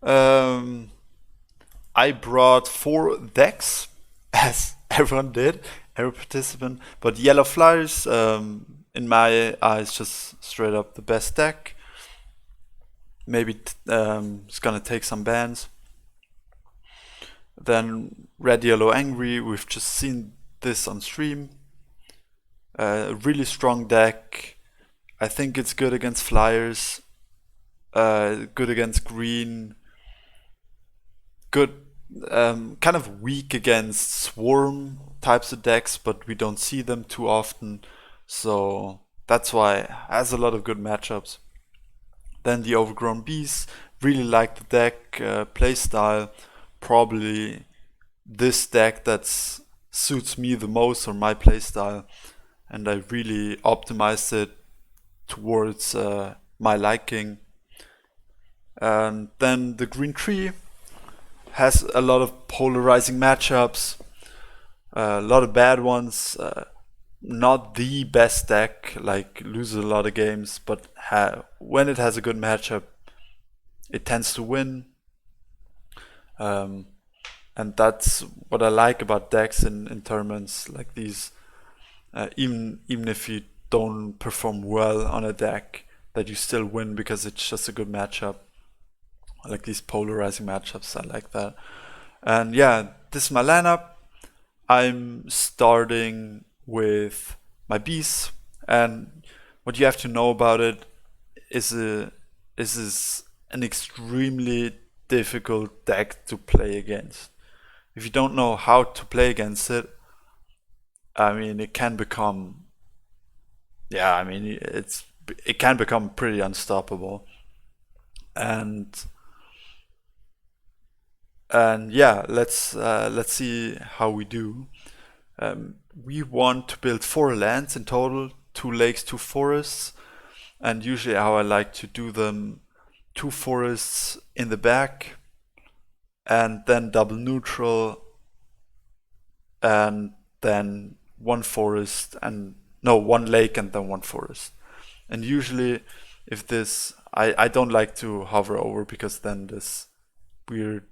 Um, I brought 4 decks, as everyone did, every participant. But Yellow Flyers, in my eyes, just straight up the best deck. Maybe it's gonna take some bans. Then Red Yellow Angry, we've just seen this on stream. Really strong deck. I think it's good against Flyers. Good against Green. Good, kind of weak against Swarm types of decks, but we don't see them too often. So that's why it has a lot of good matchups. Then the Overgrown Beast, really like the deck playstyle. Probably this deck that suits me the most or my playstyle, and I really optimized it towards my liking. And then the Green Tree has a lot of polarizing matchups, a lot of bad ones. Not the best deck, like loses a lot of games, but when it has a good matchup, it tends to win. And that's what I like about decks in tournaments like these. Even if you don't perform well on a deck, that you still win because it's just a good matchup. I like these polarizing matchups. I like that. And yeah, this is my lineup. I'm starting with my beast, and what you have to know about it is an extremely difficult deck to play against. If you don't know how to play against it, I mean, it can become, yeah, I mean, it can become pretty unstoppable. And yeah, let's see how we do. We want to build 4 lands in total, 2 lakes, 2 forests, and usually how I like to do them: 2 forests in the back, and then double neutral, and then 1 forest and no 1 lake and then 1 forest. And usually, if this, I don't like to hover over because then this weird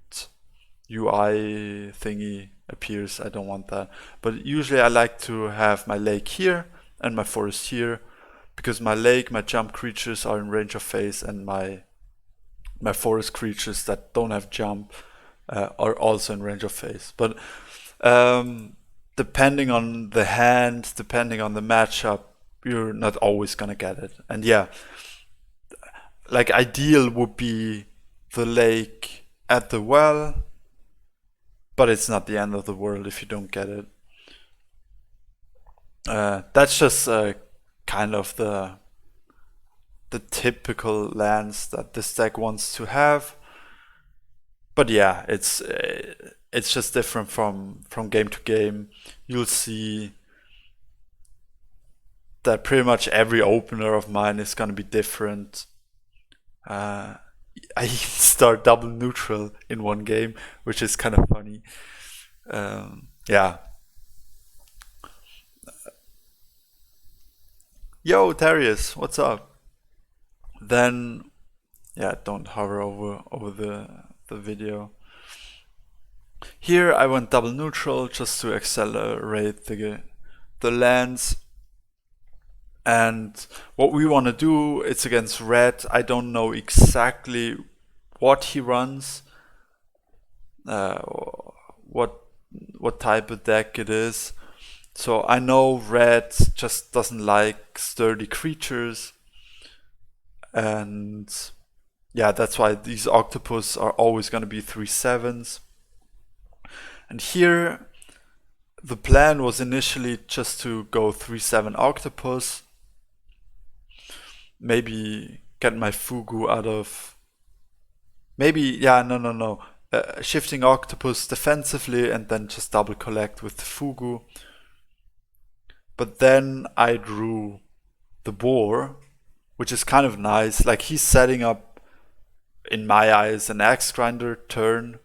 UI thingy appears. I don't want that. But usually I like to have my lake here and my forest here, because my lake, my jump creatures are in range of phase, and my forest creatures that don't have jump are also in range of phase. But depending on the hand, depending on the matchup, you're not always gonna get it. And yeah, like ideal would be the lake at the well, but it's not the end of the world if you don't get it. That's just kind of the typical lands that this deck wants to have. But yeah, it's just different from game to game. You'll see that pretty much every opener of mine is gonna be different. I start double neutral in one game, which is kind of funny. Yeah. Yo, Darius, what's up? Then, yeah, don't hover over the video. Here I went double neutral just to accelerate the lands. And what we want to do, it's against red. I don't know exactly what he runs, what type of deck it is. So I know red just doesn't like sturdy creatures, and yeah, that's why these octopus are always going to be 3/7s. And here the plan was initially just to go 3/7 octopus, maybe get my Fugu out of, maybe, yeah, no. Shifting octopus defensively and then just double collect with the Fugu. But then I drew the boar, which is kind of nice. Like, he's setting up, in my eyes, an axe grinder turn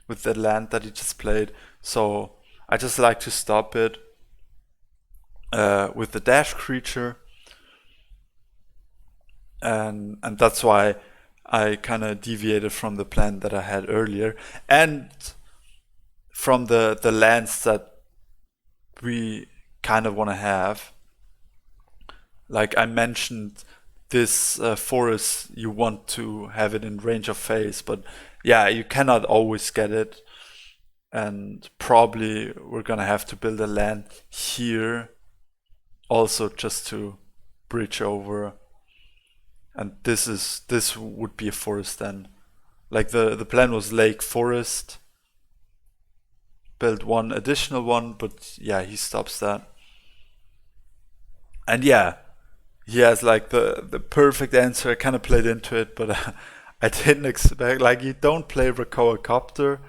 with the land that he just played. So I just like to stop it with the dash creature. And that's why I kind of deviated from the plan that I had earlier, and from the lands that we kind of want to have. Like I mentioned, this forest, you want to have it in range of phase, but yeah, you cannot always get it. And probably we're gonna have to build a land here also just to bridge over. And this would be a forest then. Like the plan was lake forest, build one additional one, but yeah, he stops that. And yeah, he has like the perfect answer. I kind of played into it, but I didn't expect, like, you don't play Rakoa Copter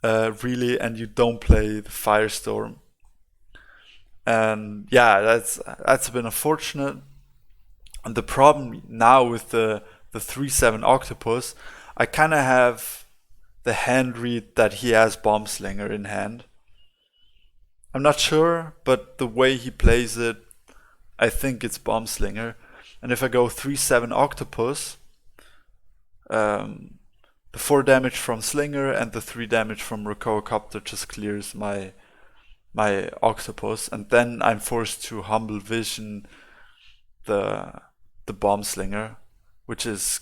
really, and you don't play the Firestorm. And yeah, that's been unfortunate. And the problem now with the 3/7 Octopus, I kind of have the hand read that he has Bomb Slinger in hand. I'm not sure, but the way he plays it, I think it's Bomb Slinger. And if I go 3/7 Octopus, the 4 damage from Slinger and the 3 damage from Rakoa Copter just clears my Octopus, and then I'm forced to Humble Vision the Bomb Slinger, which is,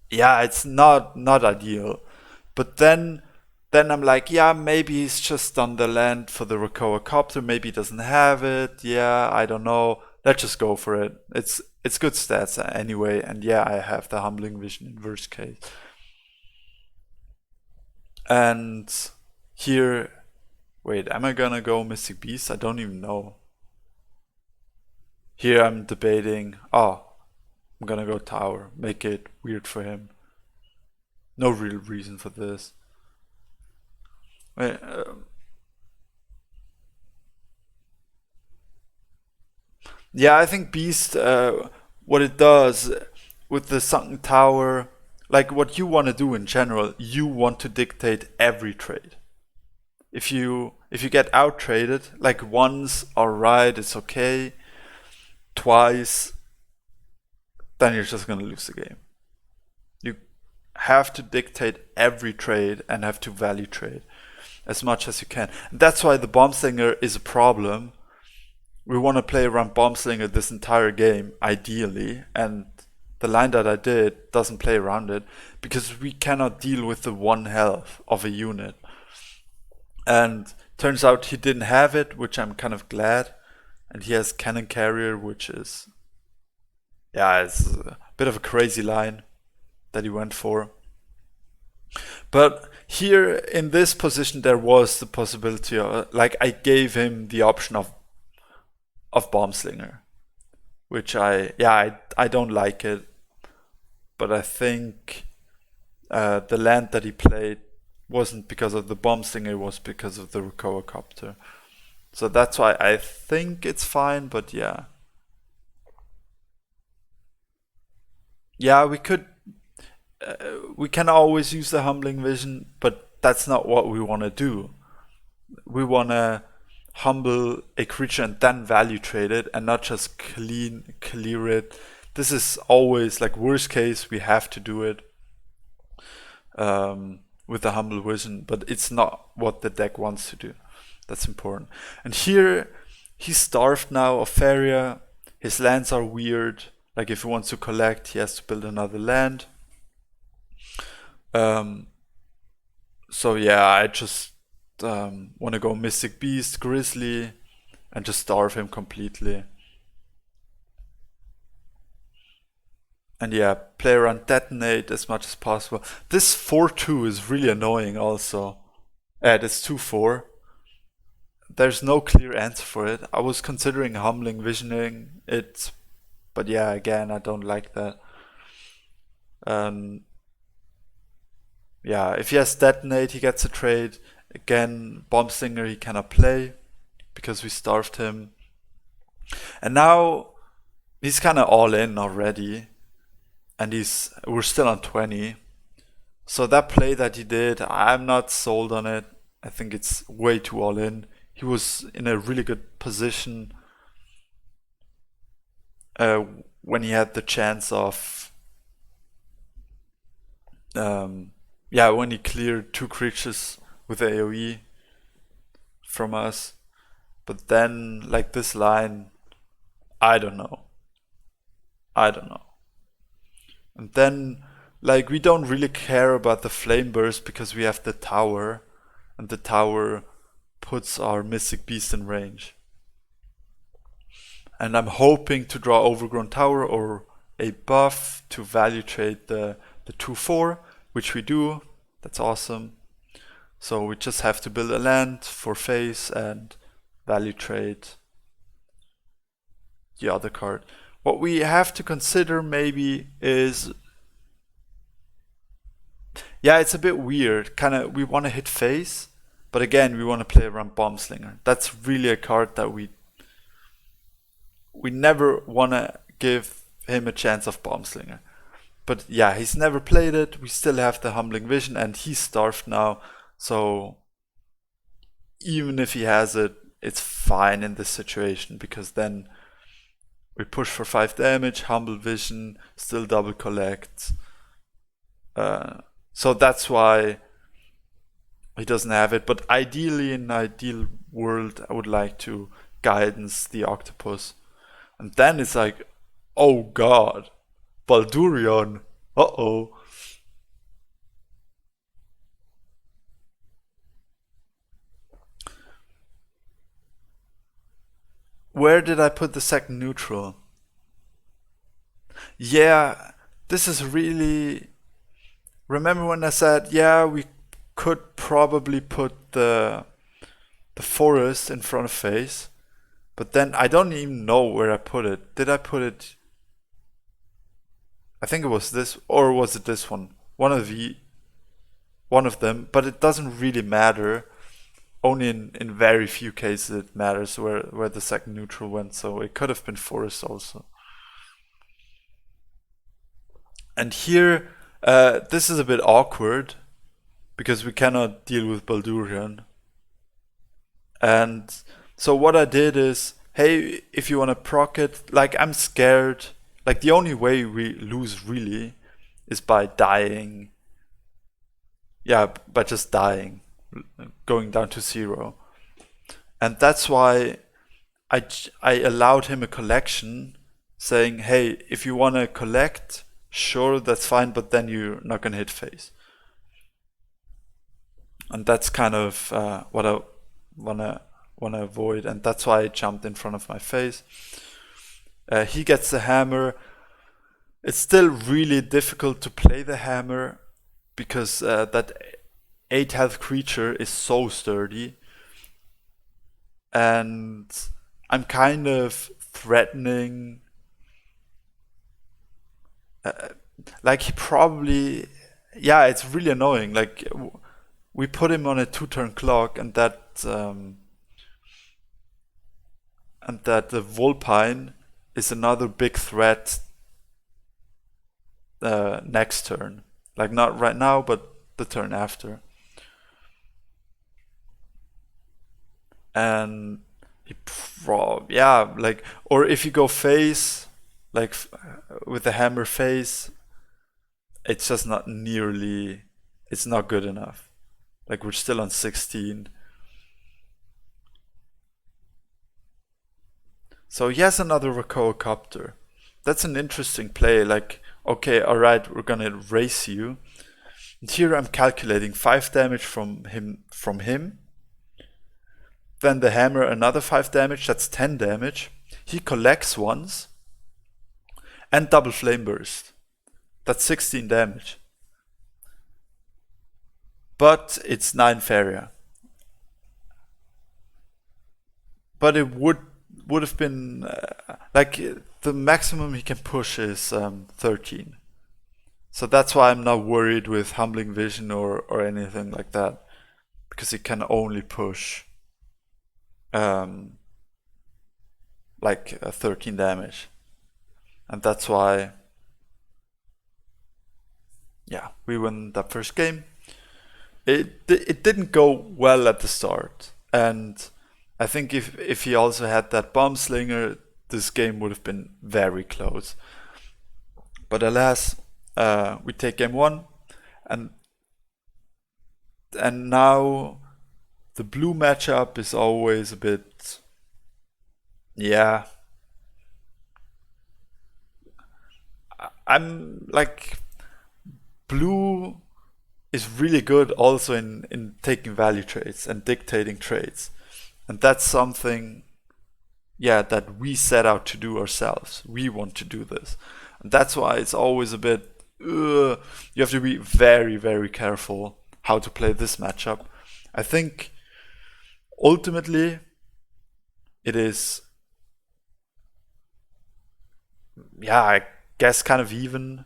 yeah, it's not ideal. But then I'm like, yeah, maybe he's just on the land for the Rakoa Copter, maybe he doesn't have it, yeah, I don't know. Let's just go for it. It's good stats anyway, and yeah, I have the Humbling Vision in worst case. And here, wait, am I gonna go Mystic Beast? I don't even know. Here I'm debating, oh, I'm gonna go Tower, make it weird for him. No real reason for this. Wait, yeah, I think Beast, what it does with the Sunken Tower, like what you want to do in general, you want to dictate every trade. If you get out traded, like once, alright, it's okay. Twice, then you're just gonna lose the game. You have to dictate every trade and have to value trade as much as you can. And that's why the Bomb Slinger is a problem. We want to play around Bomb Slinger this entire game, ideally, and the line that I did doesn't play around it, because we cannot deal with the 1 health of a unit. And turns out he didn't have it, which I'm kind of glad. And he has Cannon Carrier, which is, yeah, it's a bit of a crazy line that he went for. But here in this position, there was the possibility of, like, I gave him the option of Bomb Slinger, which I don't like it, but I think the land that he played wasn't because of the Bomb Slinger, it was because of the Rakoa Copter. So that's why I think it's fine, but yeah. Yeah, we can always use the Humbling Vision, but that's not what we want to do. We want to humble a creature and then value trade it, and not just clear it. This is always, like, worst case, we have to do it with the Humble Vision, but it's not what the deck wants to do. That's important. And here, he's starved now of Faria. His lands are weird. Like, if he wants to collect, he has to build another land. So yeah, I just want to go Mystic Beast, Grizzly, and just starve him completely. And yeah, play around Detonate as much as possible. This 4/2 is really annoying also. This 2/4. There's no clear answer for it. I was considering Humbling Visioning it, but yeah, again, I don't like that. Yeah, if he has Detonate, he gets a trade. Again, Bomb Slinger he cannot play because we starved him. And now he's kind of all in already, and we're still on 20. So that play that he did, I'm not sold on it. I think it's way too all in. He was in a really good position when he had the chance of Yeah, when he cleared 2 creatures with AoE from us. But then, like, this line, I don't know. I don't know. And then, like, we don't really care about the flame burst because we have the tower, and the tower puts our Mystic Beast in range. And I'm hoping to draw Overgrown Tower or a buff to value trade the 2/4, which we do. That's awesome. So we just have to build a land for face and value trade the other card. What we have to consider maybe is, yeah, it's a bit weird. Kind of, we want to hit face, but again, we want to play around Bombslinger. That's really a card that we never want to give him a chance of Bombslinger. But yeah, he's never played it. We still have the Humbling Vision, and he's starved now. So even if he has it, it's fine in this situation, because then we push for 5 damage, Humble Vision, still double collect. So that's why he doesn't have it. But ideally, in an ideal world, I would like to Guidance the Octopus. And then it's like, oh god, Baldurion, uh-oh. Where did I put the second neutral? Yeah, this is really... Remember when I said, yeah, we could probably put the forest in front of face, but then I don't even know where I put it. Did I put it... I think it was this, or was it this one? One of them, but it doesn't really matter. Only in very few cases it matters where the second neutral went, so it could have been forest also. And here, this is a bit awkward, because we cannot deal with Baldurion. And so what I did is, hey, if you want to proc it, like, I'm scared. Like, the only way we lose really is by dying. Yeah, by just dying, going down to 0. And that's why I allowed him a collection, saying, hey, if you want to collect, sure, that's fine, but then you're not going to hit face. And that's kind of what I want to avoid, and that's why I jumped in front of my face. He gets the hammer. It's still really difficult to play the hammer, because that 8 health creature is so sturdy. And I'm kind of threatening... like, he probably... Yeah, it's really annoying. Like, we put him on a 2-turn clock, and that the Vulpine is another big threat next turn. Like, not right now, but the turn after. And he yeah, like, or if you go face, like with the hammer face, it's just not nearly, it's not good enough. Like, we're still on 16. So he has another Rakoa Copter. That's an interesting play. Like, okay, alright, we're gonna race you. And here I'm calculating 5 damage from him. Then the hammer, another 5 damage, that's 10 damage. He collects once. And double flame burst. That's 16 damage. But it's 9 Feria. But it would have been like, the maximum he can push is 13. So that's why I'm not worried with Humbling Vision or anything like that, because he can only push like 13 damage. And that's why, yeah, we win that first game. It didn't go well at the start, and I think if he also had that Bomb Slinger, this game would have been very close. But alas, we take game 1, And and now the blue matchup is always a bit, yeah. I'm like, blue is really good also in taking value trades and dictating trades. And that's something, yeah, that we set out to do ourselves. We want to do this. And that's why it's always a bit, you have to be very, very careful how to play this matchup. I think ultimately it is, yeah, I guess kind of even,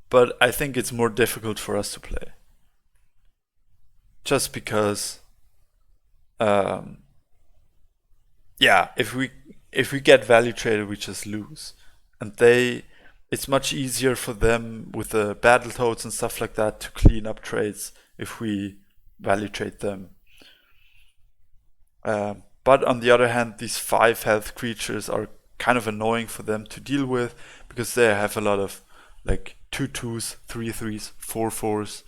but I think it's more difficult for us to play. Just because, um, yeah, if we get value traded, we just lose, and it's much easier for them with the battle toads and stuff like that to clean up trades if we value trade them. But on the other hand, these 5 health creatures are kind of annoying for them to deal with because they have a lot of like 2/2s, 3/3s, 4/4s.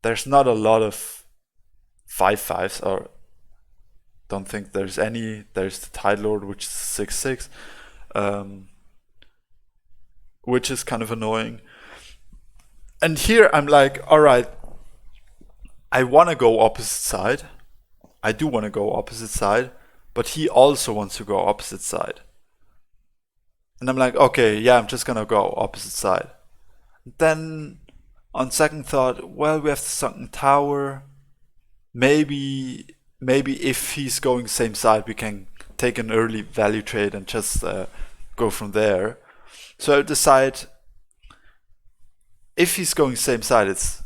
There's not a lot of 5/5s, or don't think there's any. There's the Tide Lord, which is 6/6, which is kind of annoying. And here I'm like, all right, I want to go opposite side. I do want to go opposite side, but he also wants to go opposite side. And I'm like, okay, yeah, I'm just gonna go opposite side. Then, on second thought, well, we have the sunken tower. Maybe if he's going same side, we can take an early value trade and just go from there. So I decide, if he's going same side, it's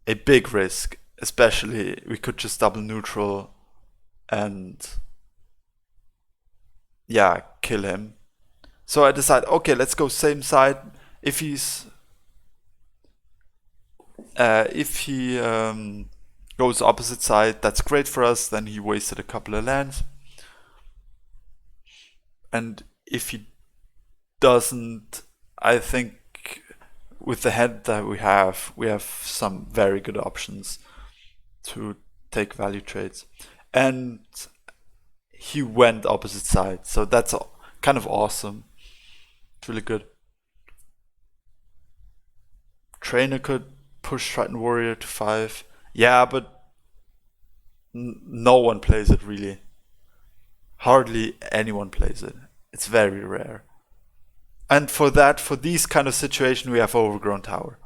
a big risk. Especially, we could just double neutral and, yeah, kill him. So I decide, okay, let's go same side. If he goes opposite side, that's great for us. Then he wasted a couple of lands. And if he doesn't, I think with the hand that we have some very good options to take value trades. And he went opposite side, so that's kind of awesome. It's really good. Trainer could push Triton Warrior to 5. Yeah, but no one plays it really. Hardly anyone plays it. It's very rare. And for these kind of situations, we have Overgrown Tower.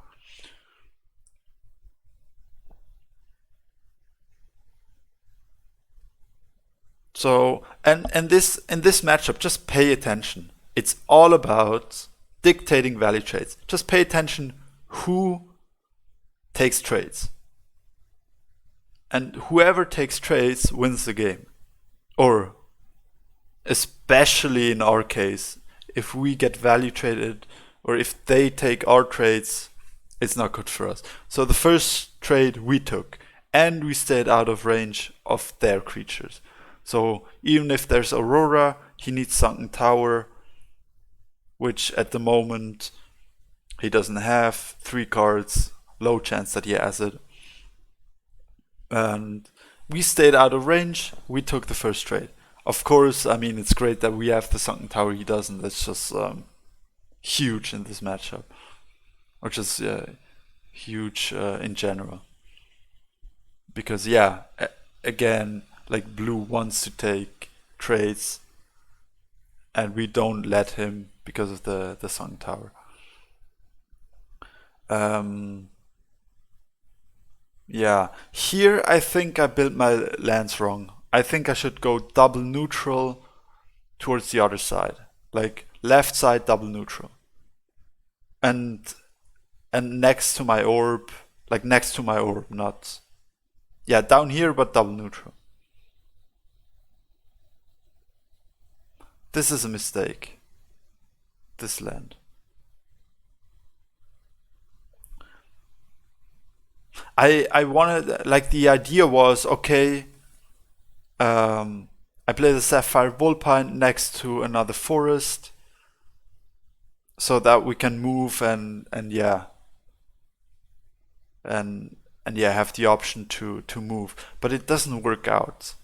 So, and in this matchup, just pay attention. It's all about dictating value trades. Just pay attention who takes trades. And whoever takes trades wins the game. Or, especially in our case, if we get value traded, or if they take our trades, it's not good for us. So the first trade we took, and we stayed out of range of their creatures. So even if there's Aurora, he needs Sunken Tower, which at the moment he doesn't have. 3 cards, low chance that he has it. And we stayed out of range, we took the first trade. Of course, I mean, it's great that we have the Sunken Tower, he doesn't. That's just huge in this matchup. Or just huge in general. Because, yeah, again, like blue wants to take trades and we don't let him because of the Sunken Tower. Yeah, here I think I built my lands wrong. I think I should go double neutral towards the other side. Like left side double neutral. And next to my orb, like next to my orb, not, yeah, down here but double neutral. This is a mistake. This land. I wanted, like, the idea was, okay, I play the Sapphire Vulpine next to another forest, so that we can move and yeah, and yeah, have the option to move. But it doesn't work out.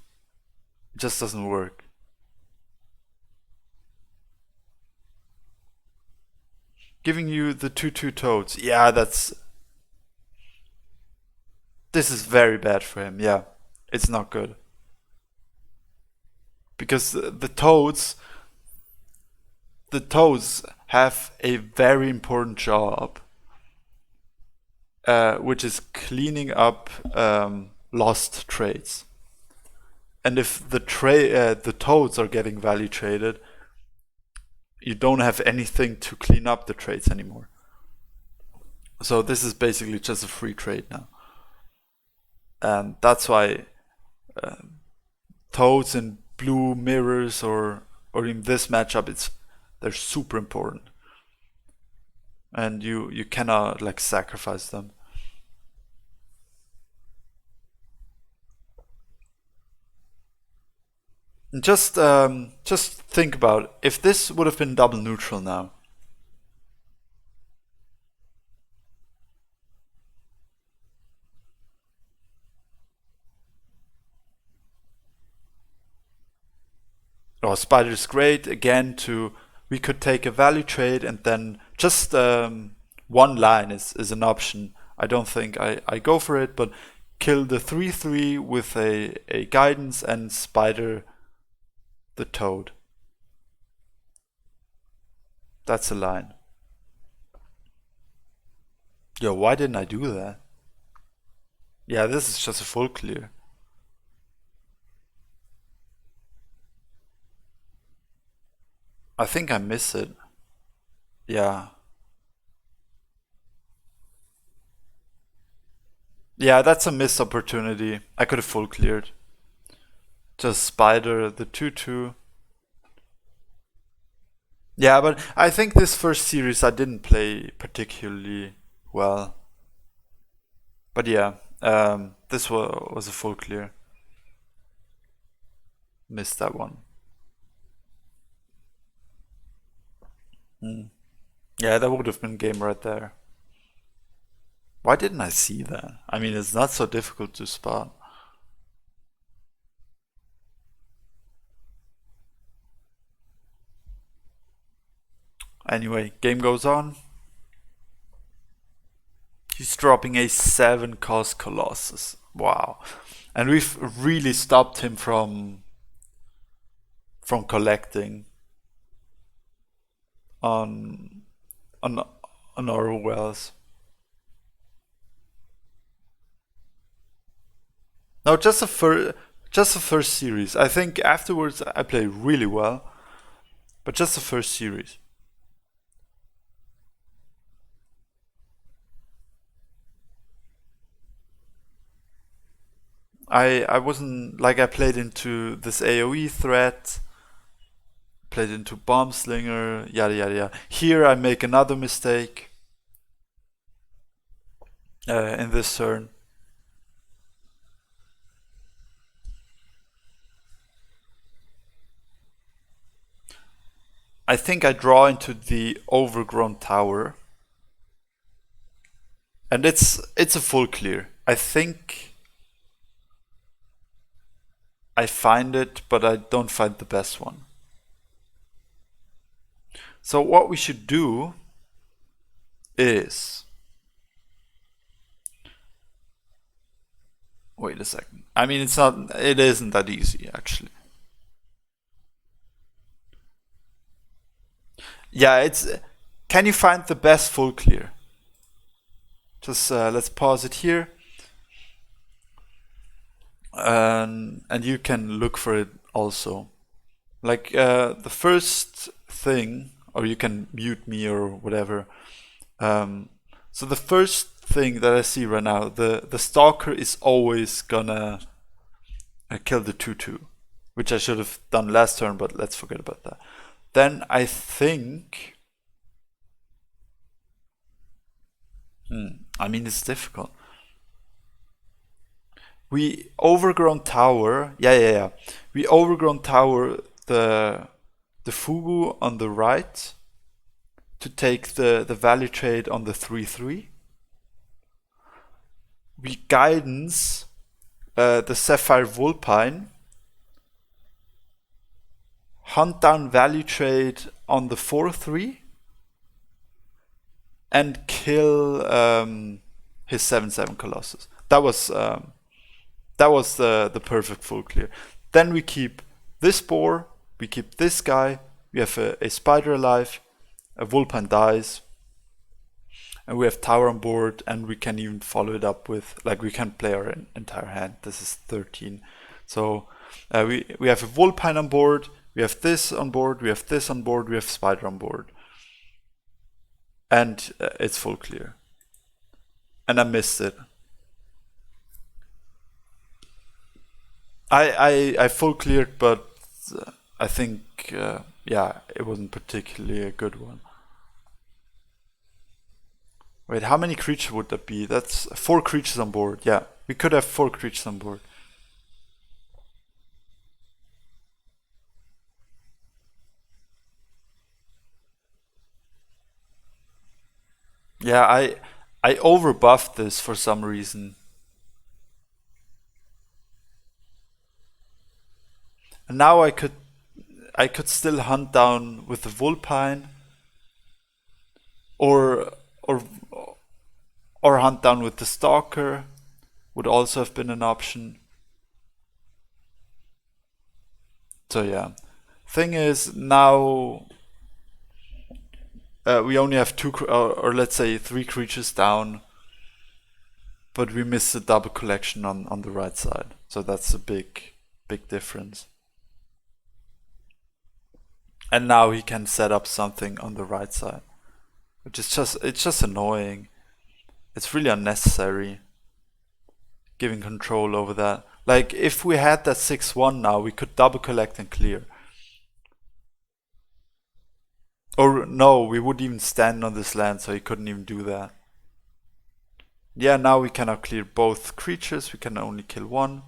It just doesn't work. Giving you the 2/2 toads. Yeah, this is very bad for him. Yeah, it's not good because the toads have a very important job, which is cleaning up lost trades. And if the toads are getting value traded, you don't have anything to clean up the trades anymore. So this is basically just a free trade now. And that's why toads and blue mirrors or in this matchup, they're super important. And you cannot like sacrifice them. And just think about if this would have been double neutral now. Oh, spider's great again. We could take a value trade and then just one line is an option. I don't think I go for it, but kill the 3/3 with a guidance and spider the toad. That's a line. Yo, why didn't I do that? Yeah, this is just a full clear. I think I miss it. Yeah. Yeah, that's a missed opportunity. I could have full cleared. Just spider the 2/2. Yeah, but I think this first series I didn't play particularly well. But yeah, this was a full clear. Missed that one. Yeah, that would have been game right there. Why didn't I see that? I mean, it's not so difficult to spot. Anyway, game goes on. He's dropping a 7 cost Colossus. Wow. And we've really stopped him from collecting on our wells. No, just the first series. I think afterwards I play really well, but just the first series. I wasn't like I played into this AoE threat, played into bomb slinger, yada yada yada. Here I make another mistake in this turn. I think I draw into the overgrown tower, and it's a full clear. I think I find it, but I don't find the best one. So what we should do is, wait a second. I mean, it isn't that easy actually. Yeah, can you find the best full clear? Just let's pause it here. And you can look for it also. Like the first thing, or you can mute me or whatever. So the first thing that I see right now, the stalker is always gonna kill the 2/2, which I should have done last turn, but let's forget about that. Then I think, I mean, it's difficult. We overgrown tower, yeah. We overgrown tower the Fugu on the right, to take the value trade on the 3/3. We guidance the Sapphire Vulpine, hunt down value trade on the 4/3, and kill his 7/7 Colossus. That was the perfect full clear. Then we keep this boar, we keep this guy, we have a spider alive, a Vulpine dies, and we have tower on board, and we can even follow it up with, like, we can play our entire hand. This is 13. So we have a Vulpine on board, we have this on board, we have this on board, we have spider on board. And it's full clear. And I missed it. I full cleared, but I think, yeah, it wasn't particularly a good one. Wait, how many creatures would that be? That's 4 creatures on board. Yeah, we could have 4 creatures on board. Yeah, I overbuffed this for some reason. And now I could still hunt down with the Vulpine, or hunt down with the Stalker would also have been an option. So yeah, thing is now we only have 2 or let's say 3 creatures down, but we missed the double collection on the right side. So that's a big difference. And now he can set up something on the right side, which is it's just annoying. It's really unnecessary giving control over that. Like, if we had that 6/1 now, we could double collect and clear. Or no, we would even stand on this land, so he couldn't even do that. Yeah, now we cannot clear both creatures, we can only kill one.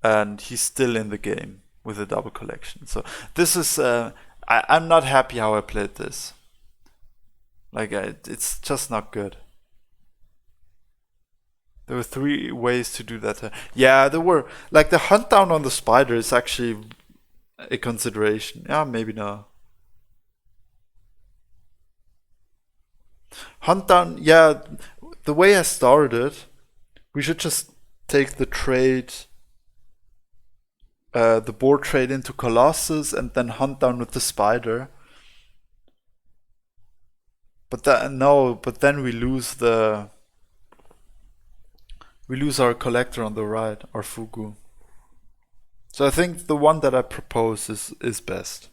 And he's still in the game with a double collection. So this is, I'm not happy how I played this. Like, it's just not good. There were 3 ways to do that. Yeah, there were. Like, the hunt down on the spider is actually a consideration. Yeah, maybe not. Hunt down, yeah, the way I started, we should just take the trade, the board trade into Colossus, and then hunt down with the spider. But then we lose our collector on the right, our Fugu. So I think the one that I propose is best.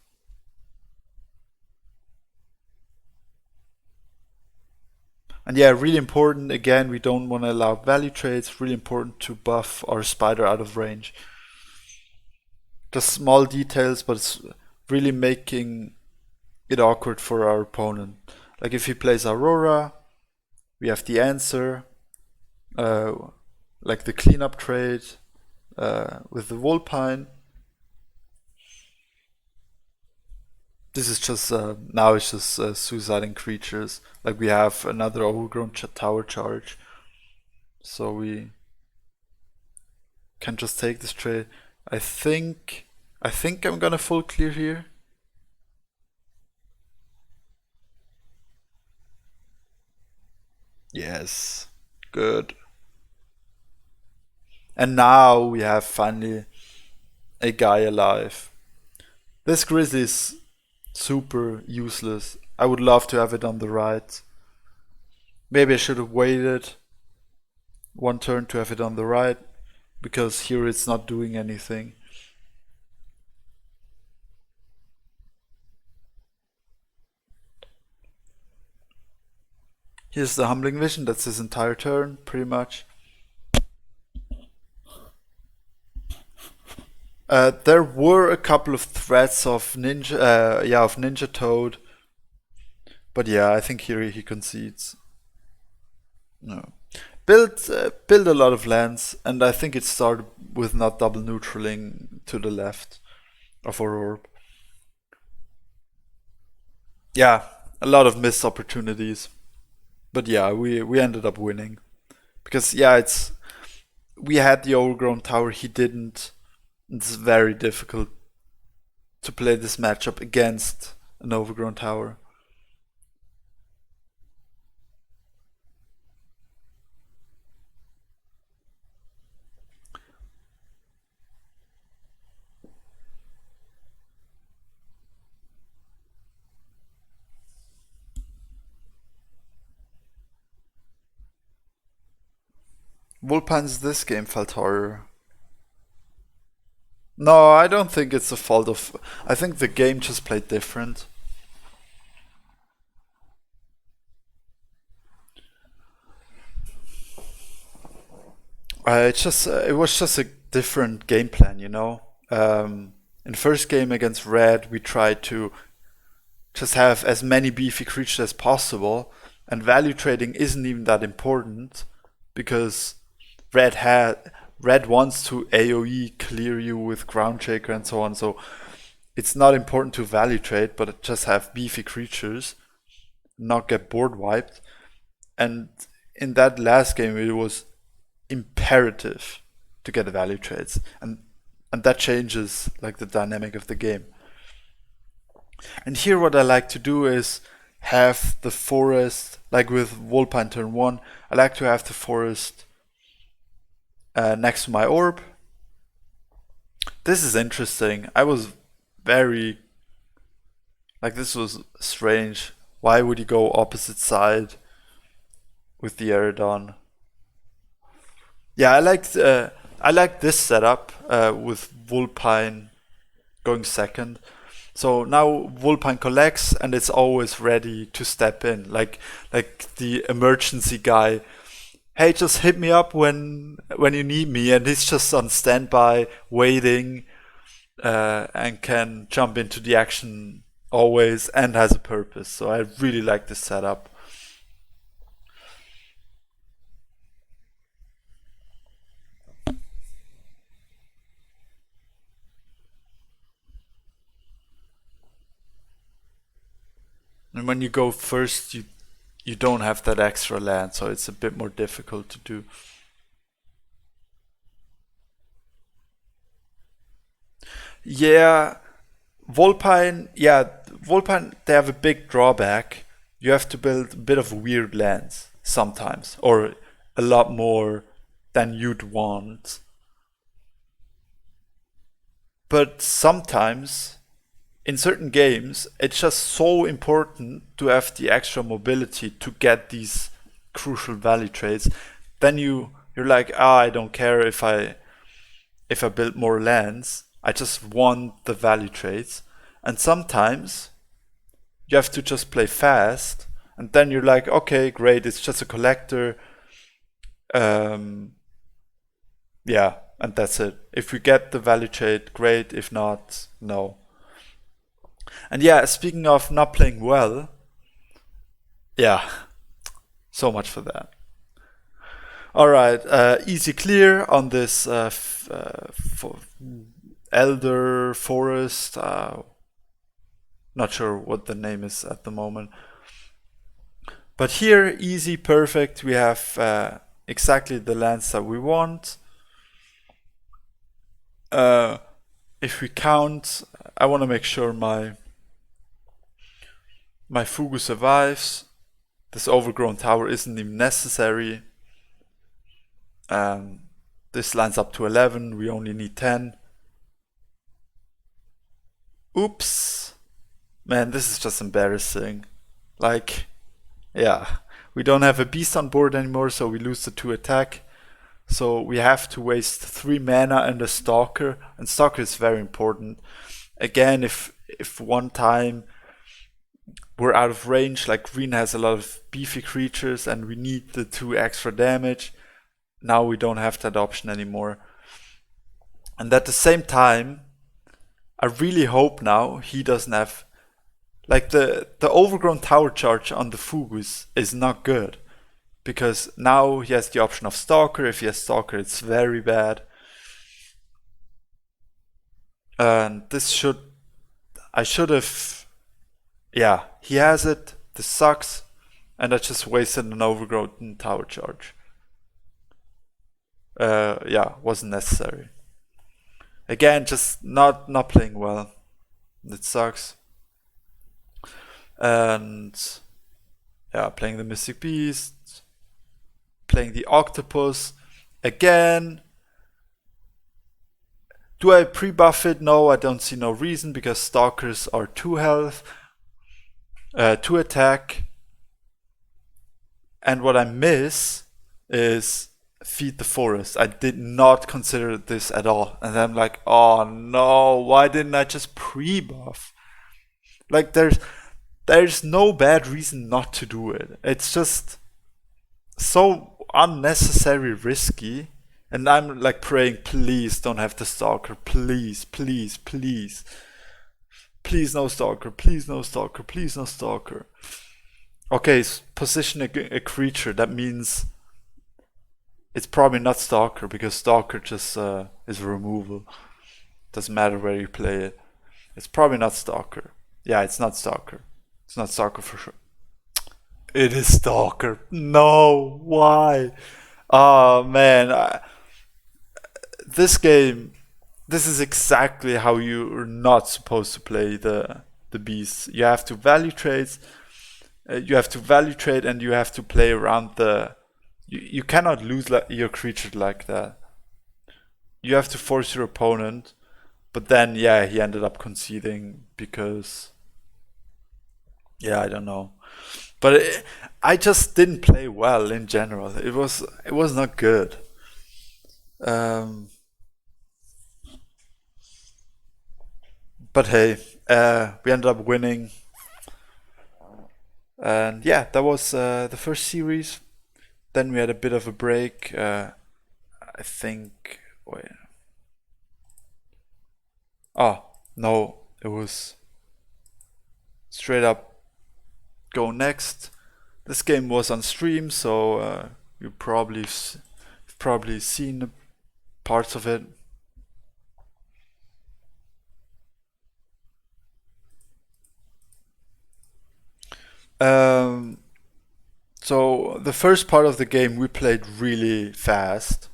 And yeah, really important, again, we don't want to allow value trades. Really important to buff our spider out of range. Just small details, but it's really making it awkward for our opponent. Like, if he plays Aurora, we have the answer, like the cleanup trade with the Vulpine. This is just, now it's just suiciding creatures. Like, we have another overgrown tower charge. So we can just take this trade. I think I'm gonna full clear here. Yes, good. And now we have finally a guy alive. This Grizzly is super useless. I would love to have it on the right. Maybe I should have waited 1 turn to have it on the right, because here it's not doing anything. Here's the Humbling Vision, that's his entire turn, pretty much. There were a couple of threats of Ninja Toad, but yeah, I think here he concedes. No, build a lot of lands, and I think it started with not double neutraling to the left of our orb. Yeah, a lot of missed opportunities. But yeah, we ended up winning because yeah, it's we had the overgrown tower. He didn't. It's very difficult to play this matchup against an overgrown tower. Vulpine's this game felt horror. No, I don't think it's the fault of. I think the game just played different. It was just a different game plan, you know. In first game against Red, we tried to just have as many beefy creatures as possible, and value trading isn't even that important because Red wants to AoE clear you with Ground Shaker and so on. So it's not important to value trade, but just have beefy creatures, not get board wiped. And in that last game, it was imperative to get value trades, and that changes like the dynamic of the game. And here, what I like to do is have the forest, like with Vulpine turn 1, I like to have the forest next to my orb. This is interesting. I was very. Like, this was strange. Why would he go opposite side with the Eridon? Yeah, I liked this setup with Vulpine going second. So now Vulpine collects and it's always ready to step in, like the emergency guy. Hey, just hit me up when you need me, and he's just on standby, waiting, and can jump into the action always and has a purpose. So I really like this setup. And when you go first, you don't have that extra land, so it's a bit more difficult to do. Yeah, Vulpine, they have a big drawback. You have to build a bit of weird lands sometimes, or a lot more than you'd want. But sometimes, in certain games, it's just so important to have the extra mobility to get these crucial value trades. Then you're like, I don't care if I build more lands. I just want the value trades. And sometimes you have to just play fast, and then you're like, okay, great, it's just a collector. Um, yeah, and that's it. If we get the value trade, great. If not, no. And yeah, speaking of not playing well, yeah, so much for that. All right, easy clear on this Elder Forest. Not sure what the name is at the moment. But here, easy, perfect. We have exactly the lands that we want. If we count, I want to make sure my Fugu survives. This overgrown tower isn't even necessary. This lines up to 11. We only need 10. Oops. Man, this is just embarrassing. Like, yeah. We don't have a beast on board anymore, so we lose the 2 attack. So we have to waste 3 mana and a Stalker. And Stalker is very important. Again, if one time we're out of range, like green has a lot of beefy creatures and we need the 2 extra damage, now we don't have that option anymore. And at the same time, I really hope now he doesn't have, like, the overgrown tower charge on the Fugus is not good, because now he has the option of Stalker. If he has Stalker, it's very bad. And I should have, yeah, he has it. this sucks, and I just wasted an overgrowth and tower charge. Yeah, wasn't necessary. Again, just not playing well. It sucks. And yeah, playing the Mystic Beast, playing the Octopus. Again, do I pre-buff it? No, I don't see no reason, because Stalkers are 2 health, 2 attack. And what I miss is Feed the Forest. I did not consider this at all. And I'm like, oh no, why didn't I just pre-buff? Like, there's no bad reason not to do it. It's just so unnecessary risky. And I'm like praying, please don't have the Stalker. Please, please, please. Please no Stalker. Please no Stalker. Please no Stalker. Okay, position a creature. That means it's probably not Stalker, because Stalker just is removal. Doesn't matter where you play it. It's probably not Stalker. Yeah, it's not Stalker. It's not Stalker for sure. It is Stalker. No, why? Oh man, this game, this is exactly how you're not supposed to play the beasts. You have to value trades. You have to value trade, and you have to play around the. You cannot lose your creature like that. You have to force your opponent, but then yeah, he ended up conceding because. Yeah, I don't know, but I just didn't play well in general. It was not good. But hey, we ended up winning. And yeah, that was the first series. Then we had a bit of a break. I think. Wait. Oh, no, it was straight up go next. This game was on stream, so you've probably seen parts of it. So the first part of the game we played really fast.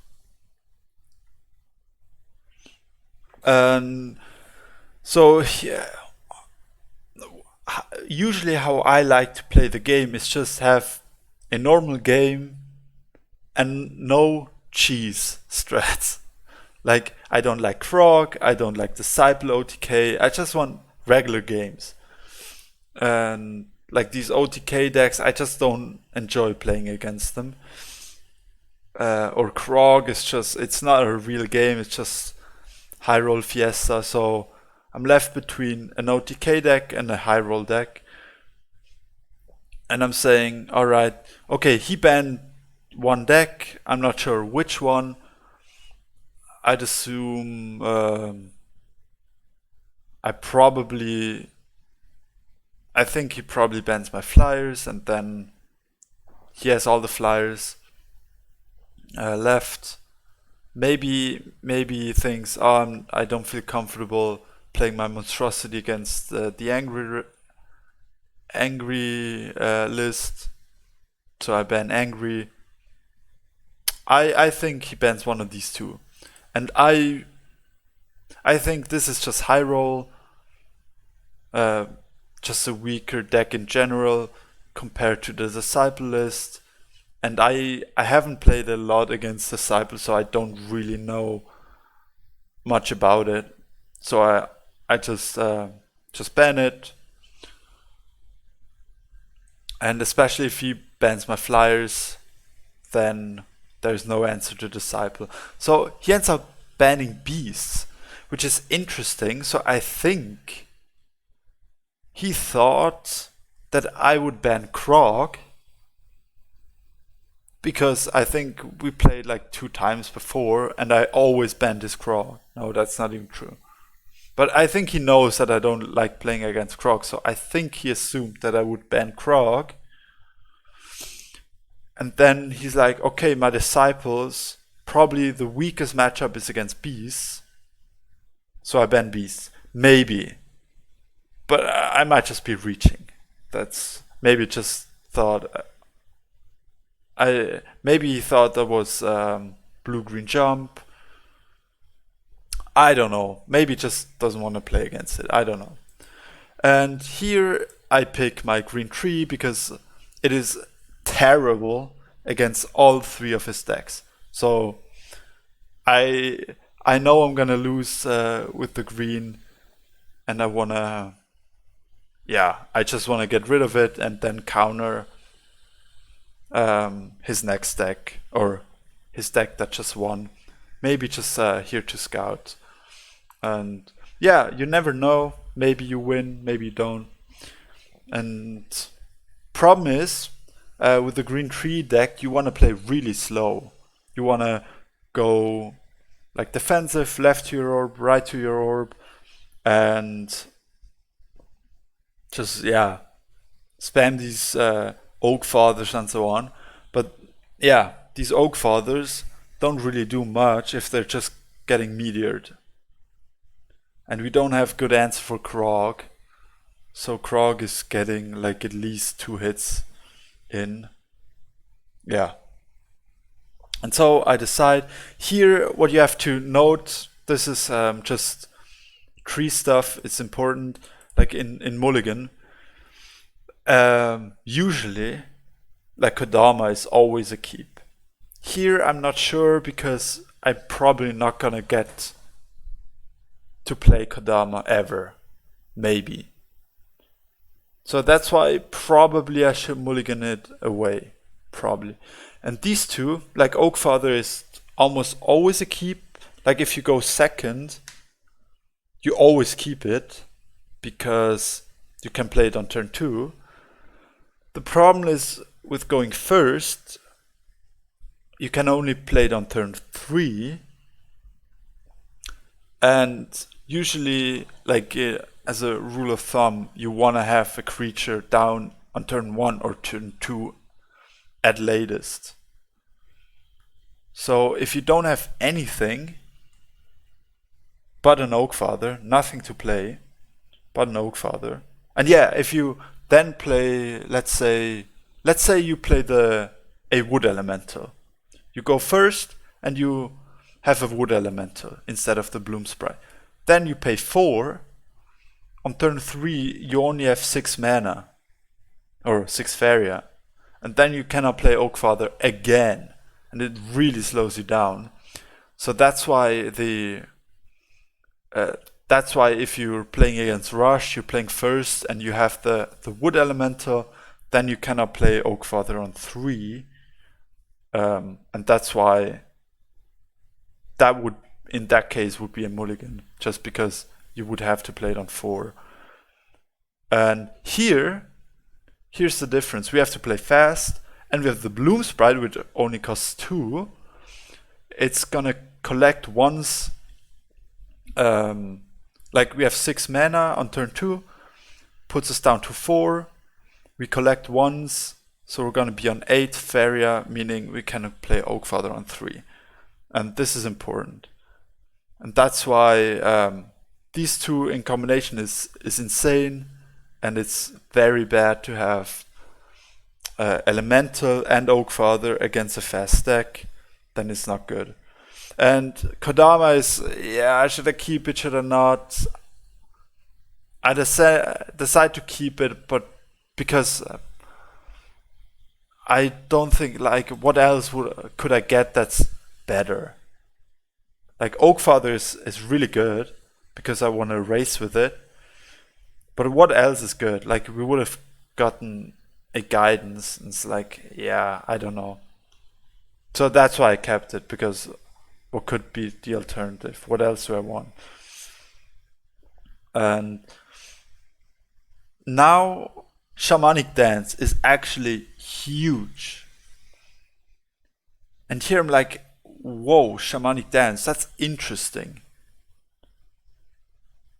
And so yeah, usually how I like to play the game is just have a normal game and no cheese strats. Like, I don't like Krog, I don't like Disciple OTK, I just want regular games. And like these OTK decks, I just don't enjoy playing against them. Or Krog is just, it's not a real game, it's just high roll fiesta, so I'm left between an OTK deck and a high roll deck. And I'm saying, alright, okay, he banned one deck, I'm not sure which one. I'd assume I think he probably bans my flyers, and then he has all the flyers left. Maybe he thinks, oh, I don't feel comfortable playing my monstrosity against the angry list, so I ban angry. I think he bans one of these two, and I think this is just high roll, just a weaker deck in general compared to the Disciple list. And I haven't played a lot against Disciple, so I don't really know much about it. So I just ban it. And especially if he bans my flyers, then there's no answer to Disciple. So he ends up banning beasts, which is interesting. So I think he thought that I would ban Krog, because I think we played like 2 times before and I always banned his Krog. No, that's not even true. But I think he knows that I don't like playing against Krog, so I think he assumed that I would ban Krog. And then he's like, okay, my Disciples, probably the weakest matchup is against Beasts, so I ban Beasts. Maybe. But I might just be reaching. That's maybe just thought maybe he thought that was blue-green jump. I don't know. Maybe just doesn't want to play against it. I don't know. And here I pick my green tree because it is terrible against all three of his decks. So I know I'm gonna lose with the green, and I wanna, I just wanna get rid of it and then counter his next deck, or his deck that just won. Maybe just here to scout. And yeah, you never know. Maybe you win, maybe you don't. And problem is, with the green tree deck, you want to play really slow. You want to go like defensive, left to your orb, right to your orb, and just spam these Oak Fathers and so on. But yeah, these Oak Fathers don't really do much if they're just getting meteored. And we don't have good answer for Krog. So Krog is getting like at least 2 hits in. Yeah. And so I decide here what you have to note, this is just tree stuff, it's important. Like in Mulligan, usually like Kodama is always a keep. Here I'm not sure because I'm probably not gonna get to play Kodama ever. Maybe. So that's why probably I should mulligan it away. Probably. And these two, like Oakfather is almost always a keep. Like if you go second, you always keep it because you can play it on turn 2. The problem is with going first, you can only play it on turn 3. And usually, like as a rule of thumb, you want to have a creature down on turn 1 or turn 2 at latest. So if you don't have anything but an Oakfather, nothing to play but an Oakfather, and yeah, if you then play, let's say you play a Wood Elemental, you go first and you have a Wood Elemental instead of the Bloom Sprite. Then you pay 4. On turn 3, you only have 6 mana, or 6 Faria, and then you cannot play Oakfather again, and it really slows you down. So that's why if you're playing against Rush, you're playing first, and you have the Wood Elemental, then you cannot play Oakfather on 3, and that's why that would, in that case, would be a mulligan, just because you would have to play it on 4. And here's the difference. We have to play fast, and we have the Bloom Sprite, which only costs 2. It's gonna collect once, like we have 6 mana on turn 2, puts us down to 4. We collect once, so we're gonna be on 8 Faria, meaning we can play Oakfather on 3. And this is important. And that's why these two in combination is insane, and it's very bad to have Elemental and Oakfather against a fast deck. Then it's not good. And Kodama is, should I keep it, should I not? I decide to keep it, but because I don't think, like, what else could I get that's better? Like Oakfather is really good because I want to race with it. But what else is good? Like we would have gotten a guidance, and it's like, I don't know. So that's why I kept it, because what could be the alternative? What else do I want? And now Shamanic Dance is actually huge. And here I'm like, whoa, Shamanic Dance, that's interesting.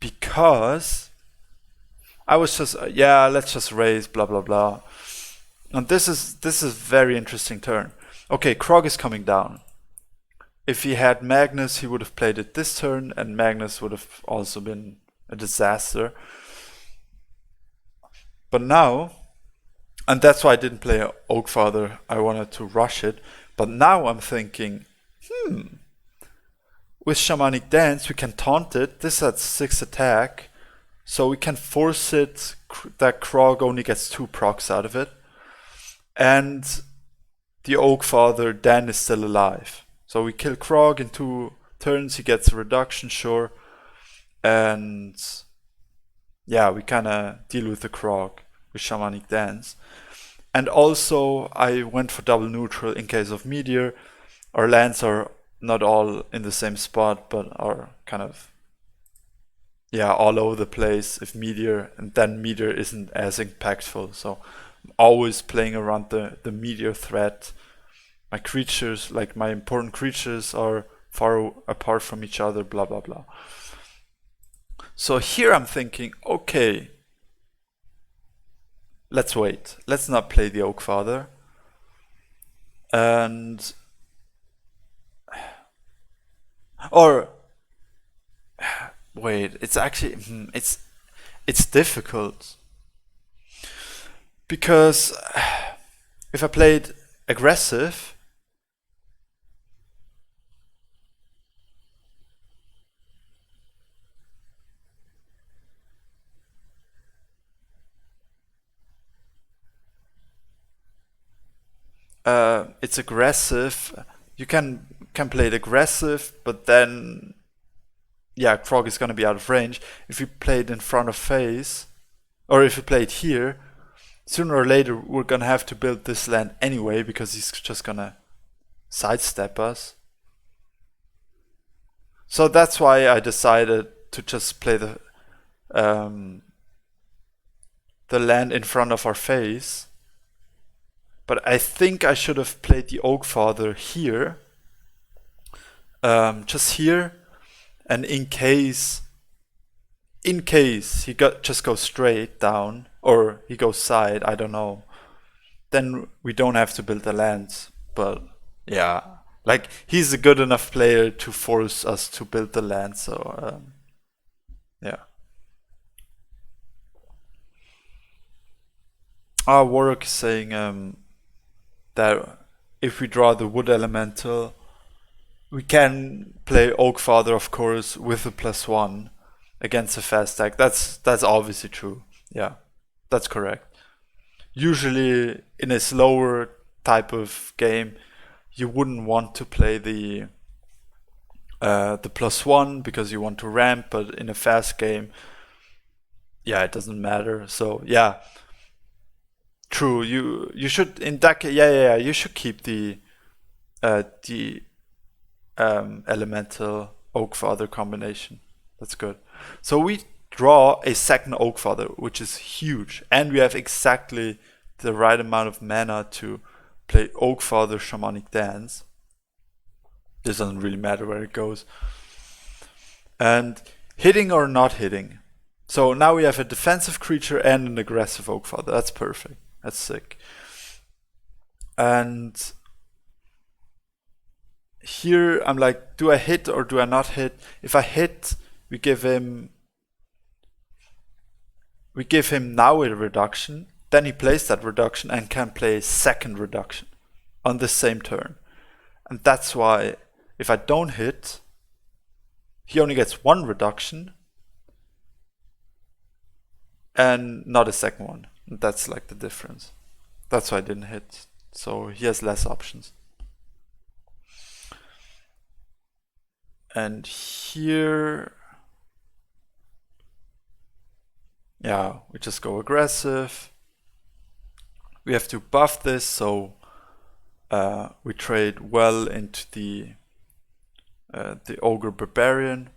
Because I was just, let's just raise, blah, blah, blah. And this is very interesting turn. Okay, Krog is coming down. If he had Magnus, he would have played it this turn, and Magnus would have also been a disaster. But now, And that's why I didn't play Oakfather. I wanted to rush it. But now I'm thinking, with Shamanic Dance, we can taunt it. This has 6 attack. So we can force it that Krog only gets 2 procs out of it. And the Oakfather then is still alive. So we kill Krog in 2 turns. He gets a reduction, sure. And yeah, we kind of deal with the Krog with Shamanic Dance. And also, I went for double neutral in case of Meteor. Our lands are not all in the same spot, but are kind of, yeah, all over the place if Meteor, and then Meteor isn't as impactful. So I'm always playing around the Meteor threat. My creatures, like my important creatures, are far apart from each other, blah, blah, blah. So here I'm thinking, okay, let's wait. Let's not play the Oakfather. And or wait, it's actually it's difficult because if I played aggressive, it's aggressive. You can play it aggressive, but then yeah, Krog is gonna be out of range. If you play it in front of face, or if you play it here, sooner or later we're gonna have to build this land anyway because he's just gonna sidestep us. So that's why I decided to just play the land in front of our face. But I think I should have played the Oakfather here, just here, and in case he just goes straight down or he goes side, I don't know, then we don't have to build the lands. But yeah, like he's a good enough player to force us to build the land. So yeah. Warwick is saying that if we draw the Wood Elemental, we can play Oakfather, of course, with a +1 against a fast deck. That's obviously true. Yeah, that's correct. Usually, in a slower type of game, you wouldn't want to play the +1 because you want to ramp. But in a fast game, yeah, it doesn't matter. So yeah. True. You should in that case, yeah. You should keep the elemental Oakfather combination. That's good. So we draw a second Oakfather, which is huge, and we have exactly the right amount of mana to play Oakfather Shamanic Dance. This doesn't really matter where it goes. And hitting or not hitting. So now we have a defensive creature and an aggressive Oakfather. That's perfect. That's sick. And here I'm like, do I hit or do I not hit? If I hit, we give him now a reduction. Then he plays that reduction and can play a second reduction on the same turn. And that's why if I don't hit, he only gets 1 reduction and not a second one. That's like the difference. That's why I didn't hit. So he has less options. And here, yeah, we just go aggressive. We have to buff this, so we trade well into the Ogre Barbarian.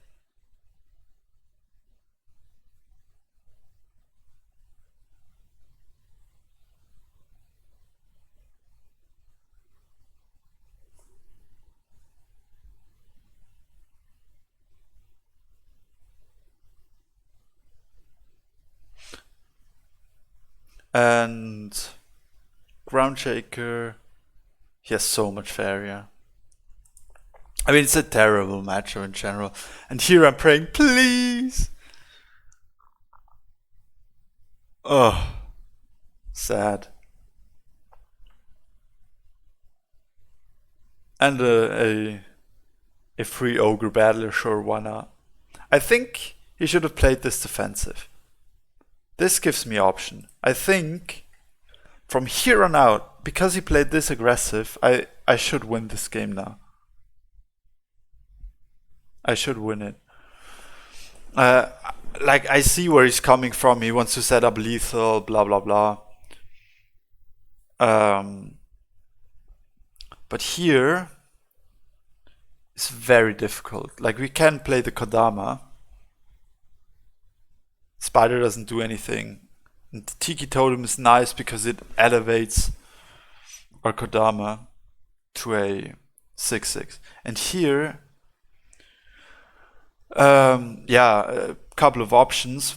And Groundshaker, he has so much failure. I mean, it's a terrible matchup in general. And here I'm praying, please! Oh, sad. And a free ogre battler, sure, why not? I think he should have played this defensive. This gives me option. I think from here on out, because he played this aggressive, I should win this game now. I should win it. Like, I see where he's coming from. He wants to set up lethal, blah, blah, blah. But here, it's very difficult. Like, we can play the Kodama. Spider doesn't do anything. And the Tiki Totem is nice because it elevates our Kodama to a 6/6. And here, a couple of options.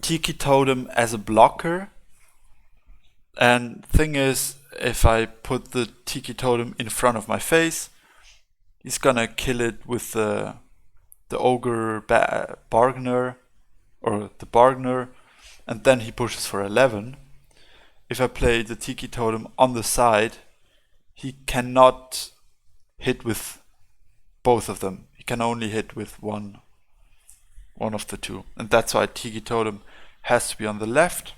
Tiki Totem as a blocker. And thing is, if I put the Tiki Totem in front of my face, he's gonna kill it with the Ogre Bargainer, or the Bargainer, and then he pushes for 11. If I play the Tiki Totem on the side, he cannot hit with both of them. He can only hit with one of the two. And that's why Tiki Totem has to be on the left.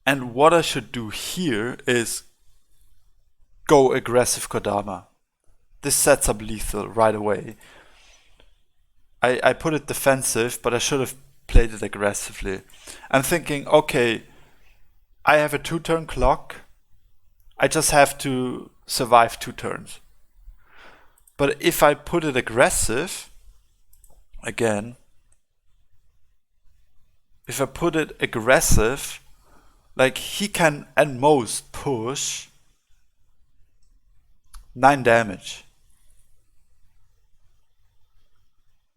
And what I should do here is go aggressive Kodama. This sets up lethal right away. I put it defensive, but I should have played it aggressively. I'm thinking, okay, I have a 2-turn clock. I just have to survive 2 turns. But if I put it aggressive, again, if I put it aggressive, like, he can at most push 9 damage.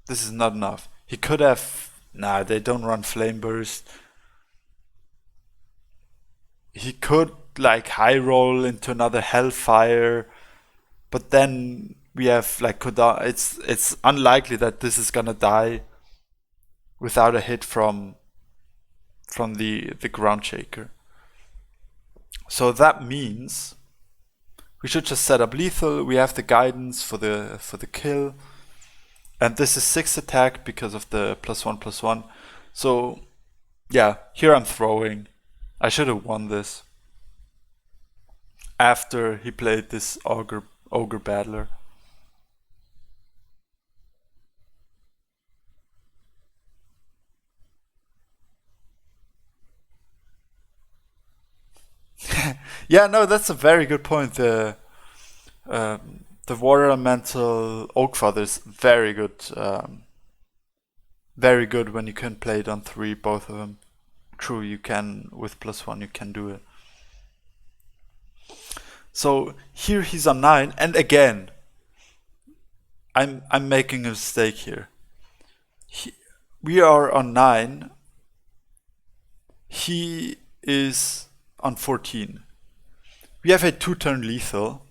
This is not enough. He could have... Nah, they don't run Flame Burst. He could, like, high roll into another Hellfire, but then we have, like, Kodama. It's unlikely that this is gonna die without a hit from the Ground Shaker. So that means we should just set up lethal. We have the guidance for the kill. And this is 6 attack because of the +1/+1. So yeah, here I'm throwing. I should have won this after he played this Ogre Battler. Yeah, no, that's a very good point. The Warrior Elemental Oak Father is very good. Very good when you can play it on 3, both of them. True, you can, with +1, you can do it. So here he's on 9, and again, I'm making a mistake here. We are on 9. He is on 14. We have a 2-turn lethal.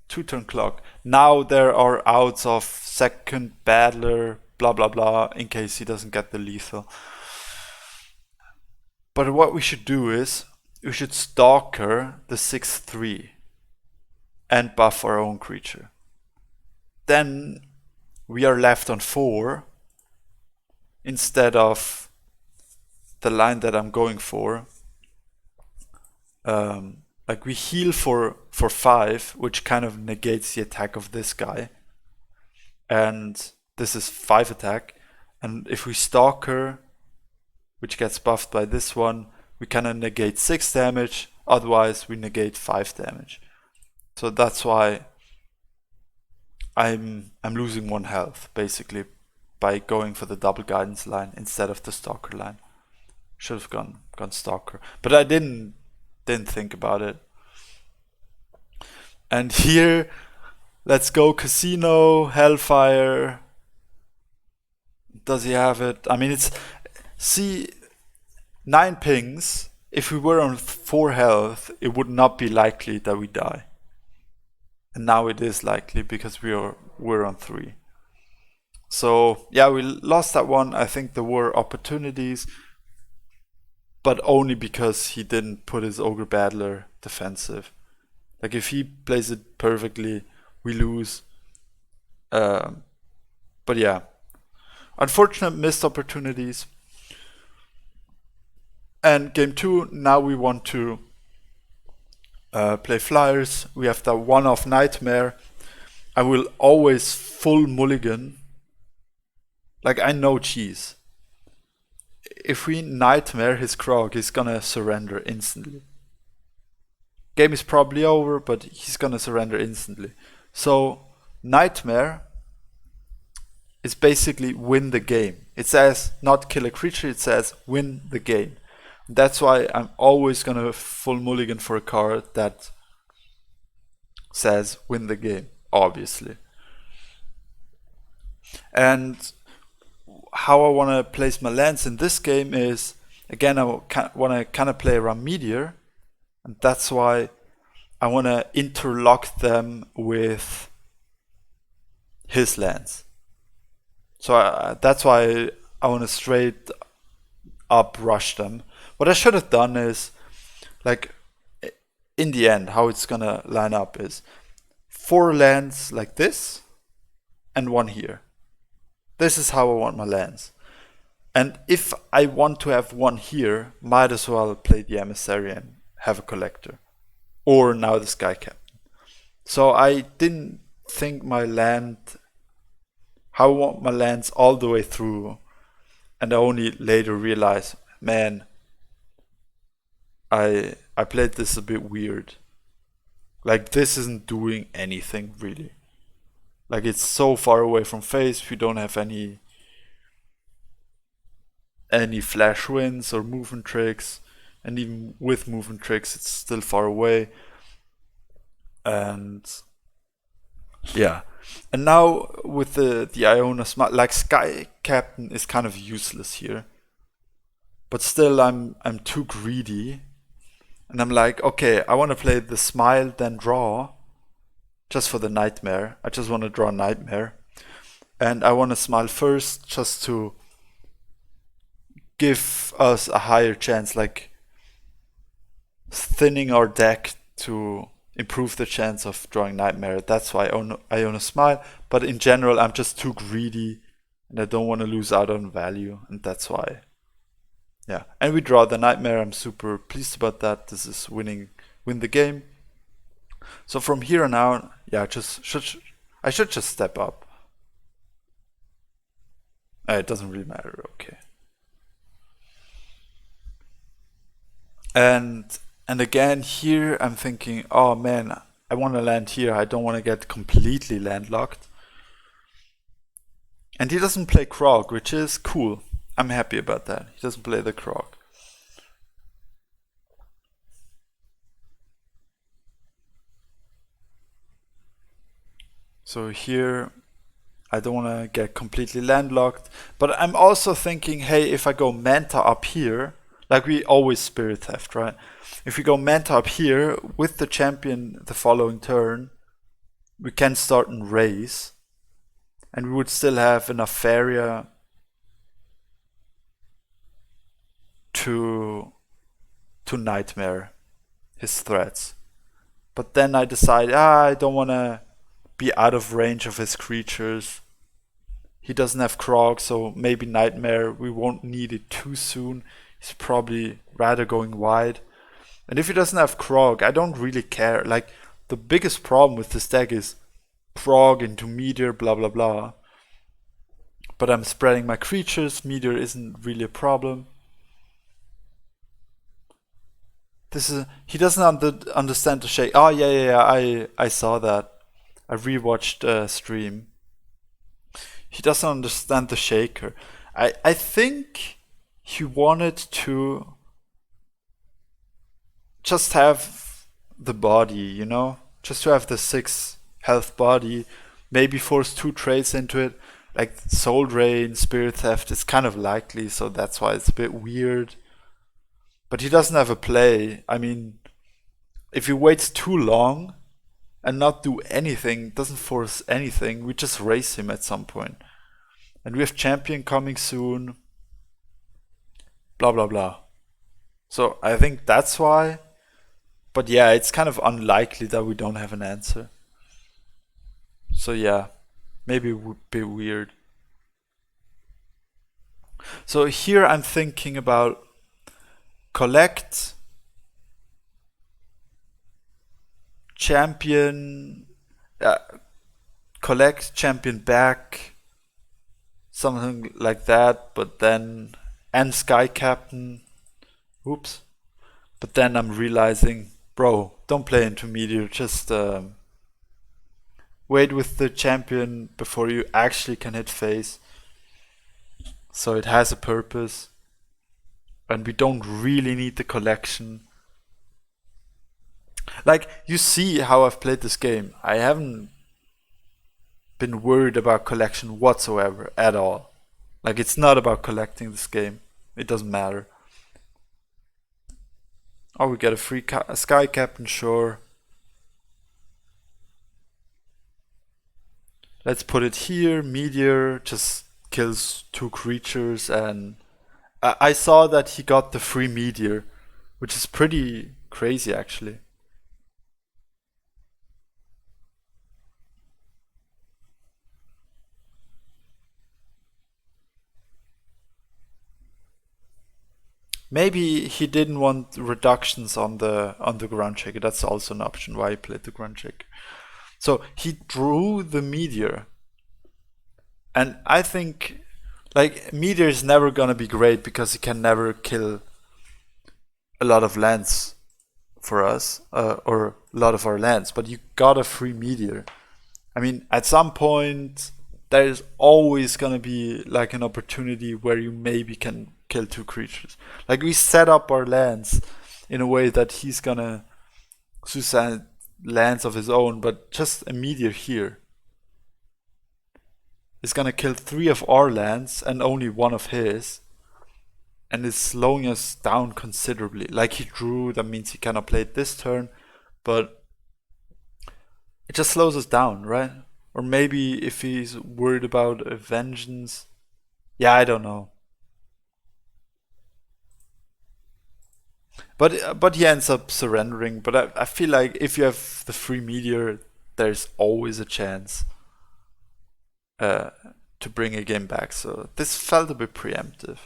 2-turn clock. Now there are outs of second battler, blah blah blah, in case he doesn't get the lethal. But what we should do is, we should Stalker the 6/3 and buff our own creature. Then we are left on 4 instead of the line that I'm going for. Like, we heal for 5, which kind of negates the attack of this guy. And this is 5 attack. And if we Stalker, which gets buffed by this one, we kind of negate 6 damage. Otherwise, we negate 5 damage. So that's why I'm losing 1 health, basically, by going for the double guidance line instead of the Stalker line. Should have gone Stalker. But I didn't think about it. And here, let's go Casino, Hellfire. Does he have it? I mean, see, 9 pings. If we were on 4 health, it would not be likely that we die. And now it is likely because we're on 3. So yeah, we lost that one. I think there were opportunities. but only because he didn't put his Ogre Battler defensive. Like if he plays it perfectly, we lose. But yeah, unfortunate missed opportunities. And game 2, now we want to play Flyers. We have the one-off Nightmare. I will always full mulligan. Like I know cheese. If we Nightmare his Krog, he's gonna surrender instantly. Game is probably over, but he's gonna surrender instantly. So Nightmare is basically win the game. It says not kill a creature, it says win the game. That's why I'm always gonna full mulligan for a card that says win the game, obviously. And how I want to place my lands in this game is, again, I want to kind of play around Meteor, and that's why I want to interlock them with his lands. So that's why I want to straight up rush them. What I should have done is, like, in the end, how it's gonna line up is 4 lands like this and 1 here. This is how I want my lands. And if I want to have 1 here, might as well play the Emissary and have a Collector. Or now the Sky Captain. So I didn't think my land, how I want my lands all the way through. And I only later realized, man, I played this a bit weird. Like this isn't doing anything really. Like it's so far away from face, if you don't have any flash wins or movement tricks, and even with movement tricks it's still far away. And yeah. And now with the Iona Smart, like Sky Captain is kind of useless here. But still I'm too greedy. And I'm like, okay, I want to play the Smile, then draw. Just for the Nightmare. I just want to draw Nightmare. And I want to Smile first just to give us a higher chance, like thinning our deck to improve the chance of drawing Nightmare. That's why I own a Smile. But in general, I'm just too greedy and I don't want to lose out on value. And that's why. Yeah, and we draw the Nightmare. I'm super pleased about that. This is win the game. So from here on out, yeah, I should just step up. It doesn't really matter. Okay. And again here, I'm thinking, oh man, I want to land here. I don't want to get completely landlocked. And he doesn't play Krog, which is cool. I'm happy about that. He doesn't play the Krog. So here, I don't want to get completely landlocked. But I'm also thinking, hey, if I go Manta up here, like we always Spirit Theft, right? If we go Manta up here with the champion the following turn, we can start and raise. And we would still have enough area to Nightmare his threats. But then I decide, I don't want to be out of range of his creatures. He doesn't have Krog, so maybe Nightmare, we won't need it too soon. He's probably rather going wide. And if he doesn't have Krog, I don't really care. Like, the biggest problem with this deck is Krog into Meteor, blah blah blah. But I'm spreading my creatures, Meteor isn't really a problem. He doesn't understand the shake. Oh yeah, I saw that. I rewatched stream. He doesn't understand the shaker. I think he wanted to just have the body, you know? Just to have the 6 health body, maybe force 2 trades into it. Like Soul Drain, Spirit Theft is kind of likely, so that's why it's a bit weird. But he doesn't have a play. I mean, if he waits too long and not do anything, doesn't force anything, we just race him at some point. And we have champion coming soon. Blah blah blah. So I think that's why. But yeah, it's kind of unlikely that we don't have an answer. So yeah, maybe it would be weird. So here I'm thinking about collect, champion, uh, collect, champion back, something like that, but then, and Sky Captain. Oops. But then I'm realizing, bro, don't play intermediate, just wait with the champion before you actually can hit face. So it has a purpose. And we don't really need the collection. Like, you see how I've played this game. I haven't been worried about collection whatsoever at all. Like, it's not about collecting this game. It doesn't matter. Oh, we get a free Sky Captain, sure. Let's put it here. Meteor just kills 2 creatures, and I saw that he got the free Meteor, which is pretty crazy actually. Maybe he didn't want reductions on the ground shaker. That's also an option why he played the ground shaker. So he drew the Meteor. And I think like Meteor is never gonna be great because he can never kill a lot of lands for us, or a lot of our lands, but you got a free Meteor. I mean, at some point, there is always gonna be like an opportunity where you maybe can kill 2 creatures. Like, we set up our lands in a way that he's gonna suicide lands of his own, but just a Meteor here is gonna kill 3 of our lands and only 1 of his, and is slowing us down considerably. Like, he drew, that means he cannot play it this turn, but it just slows us down, right? Or maybe if he's worried about a vengeance. Yeah, I don't know. But he ends up surrendering. But I feel like if you have the free Meteor, there's always a chance uh, to bring a game back. So this felt a bit preemptive.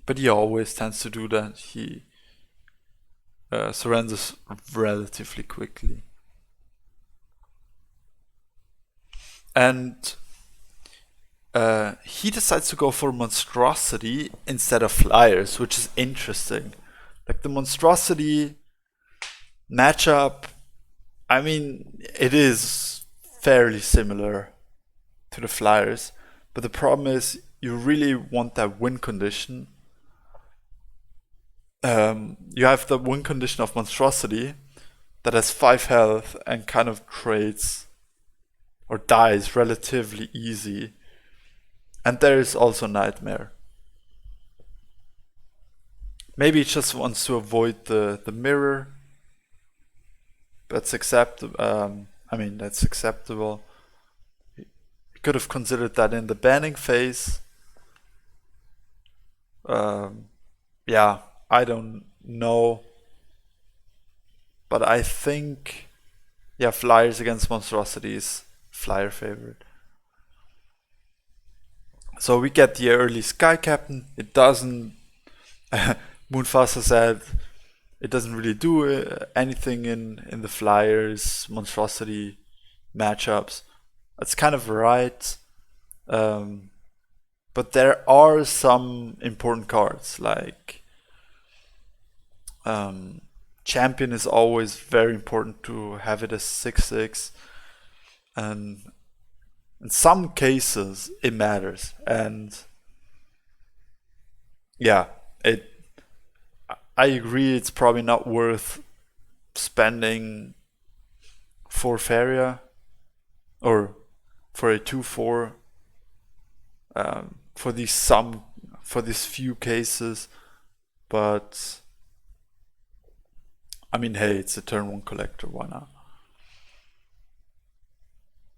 But he always tends to do that. He surrenders relatively quickly. And he decides to go for Monstrosity instead of Flyers, which is interesting. Like, the Monstrosity matchup, I mean, it is fairly similar to the Flyers, but the problem is you really want that win condition. You have the win condition of Monstrosity that has 5 health and kind of trades or dies relatively easy. And there is also Nightmare. Maybe he just wants to avoid the mirror. That's acceptable. I mean, that's acceptable. He could have considered that in the banning phase. Yeah, I don't know. But I think, yeah, Flyers against Monstrosity is Flyer favorite. So we get the early Sky Captain. It doesn't. Moonfaster said it doesn't really do anything in the Flyers Monstrosity matchups. That's kind of right. But there are some important cards, like Champion is always very important to have it as 6/6, and in some cases it matters. And yeah, I agree, it's probably not worth spending 4 Faria or for a 2/4 for these few cases, but I mean, hey, it's a turn 1 collector, why not?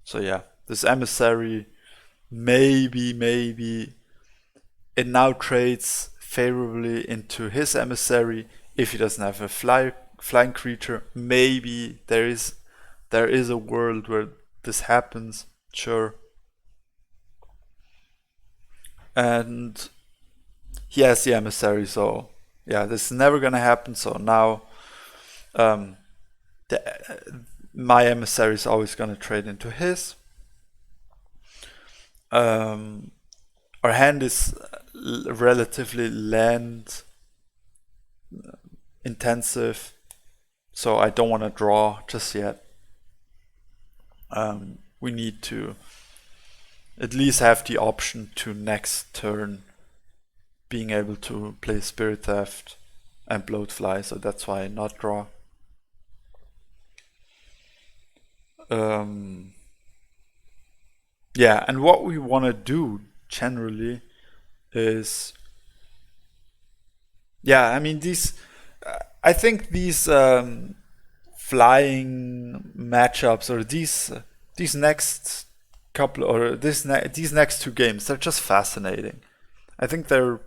So yeah, this Emissary, maybe it now trades favorably into his emissary if he doesn't have a flying creature. Maybe there is a world where this happens, sure. And he has the emissary, so yeah, this is never gonna happen. So now my emissary is always gonna trade into his. Our hand is relatively land intensive, so I don't want to draw just yet. We need to at least have the option to next turn being able to play Spirit Theft and Bloatfly, so that's why I not draw. Yeah, and what we want to do generally is, yeah, I mean I think these flying matchups or these next couple or these next two games, they're just fascinating. I think they're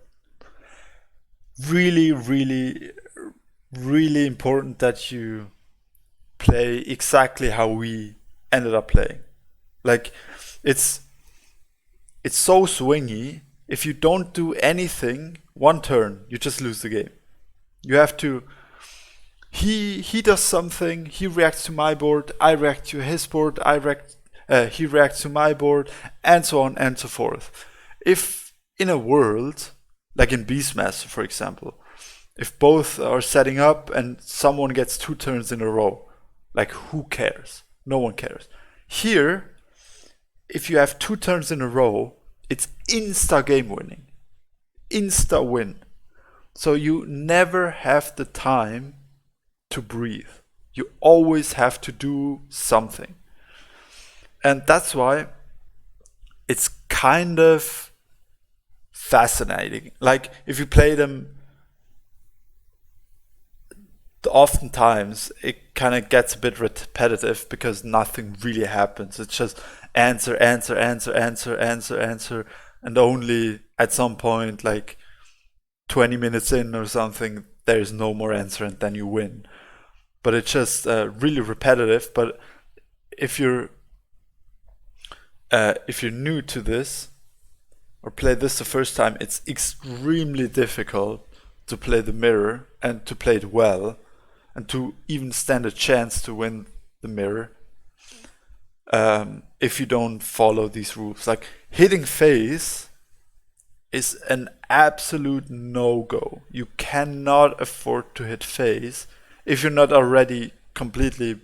really, really, really important that you play exactly how we ended up playing. Like, it's so swingy. If you don't do anything one turn, you just lose the game. You have to. He does something. He reacts to my board. I react to his board. He reacts to my board, and so on and so forth. If in a world like in Beastmaster, for example, if both are setting up and someone gets 2 turns in a row, like, who cares? No one cares. Here, if you have 2 turns in a row, it's insta game winning. Insta win. So you never have the time to breathe. You always have to do something. And that's why it's kind of fascinating. Like, if you play them, oftentimes it kind of gets a bit repetitive because nothing really happens. It's just answer, and only at some point, like 20 minutes in or something, there's no more answer and then you win. But it's just really repetitive. But if you're new to this or play this the first time, it's extremely difficult to play the mirror and to play it well and to even stand a chance to win the mirror if you don't follow these rules. Like, hitting face is an absolute no-go. You cannot afford to hit face if you're not already completely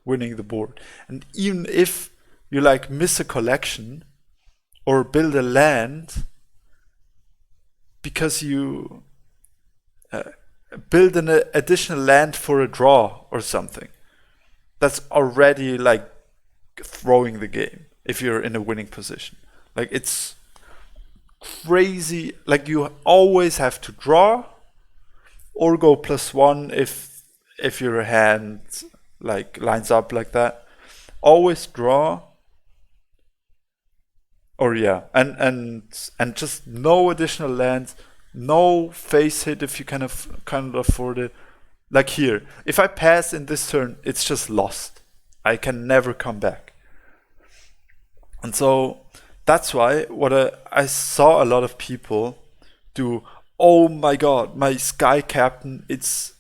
winning the board. And even if you like miss a collection or build a land because you build an additional land for a draw or something, that's already like throwing the game if you're in a winning position. Like, it's crazy. Like, you always have to draw or go +1 if your hand like lines up like that. Always draw. Or yeah, and just no additional lands, no face hit if you kind of afford it. Like here, if I pass in this turn, it's just lost. I can never come back. And so that's why what I saw a lot of people do. Oh my god, my Sky Captain, it's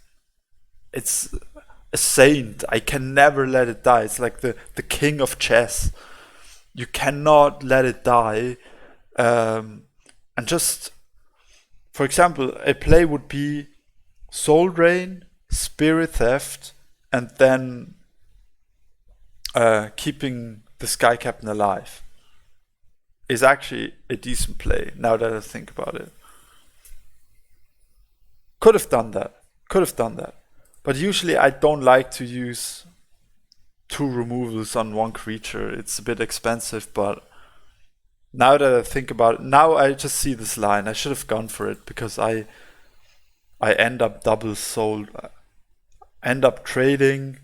a saint. I can never let it die. It's like the king of chess. You cannot let it die. And just, for example, a play would be Soul Drain, Spirit Theft, and then keeping the Sky Captain alive is actually a decent play, now that I think about it. Could have done that. But usually I don't like to use 2 removals on 1 creature. It's a bit expensive, but now that I think about it, now I just see this line. I should have gone for it because I end up double sold, end up trading.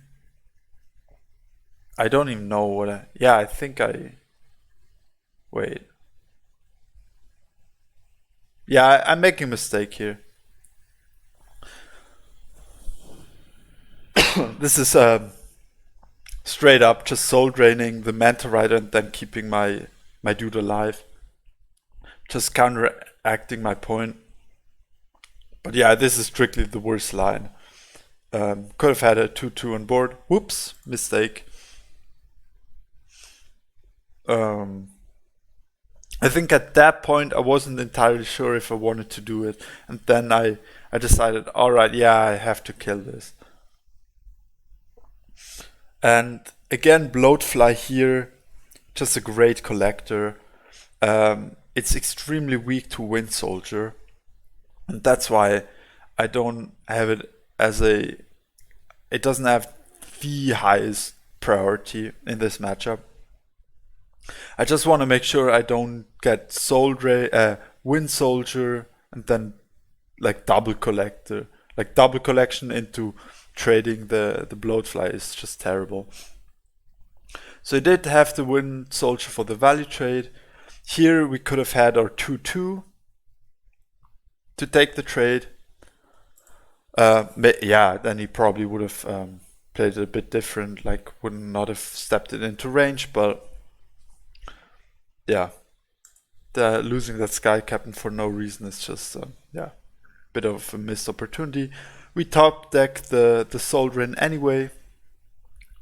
I don't even know what I think I, wait. Yeah, I'm making a mistake here. This is straight up just soul draining the Manta Rider and then keeping my dude alive. Just counteracting my point. But yeah, this is strictly the worst line. Could have had a 2-2 on board. Whoops, mistake. I think at that point I wasn't entirely sure if I wanted to do it. And then I decided, alright, yeah, I have to kill this. And again, Bloatfly here, just a great collector. It's extremely weak to Wind Soldier. And that's why I don't have it as a... It doesn't have the highest priority in this matchup. I just want to make sure I don't get Wind Soldier and then like double collector. Like double collection into trading the Bloatfly is just terrible. So I did have the Wind Soldier for the value trade. Here we could have had our 2-2 to take the trade. Yeah, then he probably would have played it a bit different, like would not have stepped it into range, but yeah, losing that Sky Captain for no reason is just, yeah, bit of a missed opportunity. We top deck the Soldrin anyway,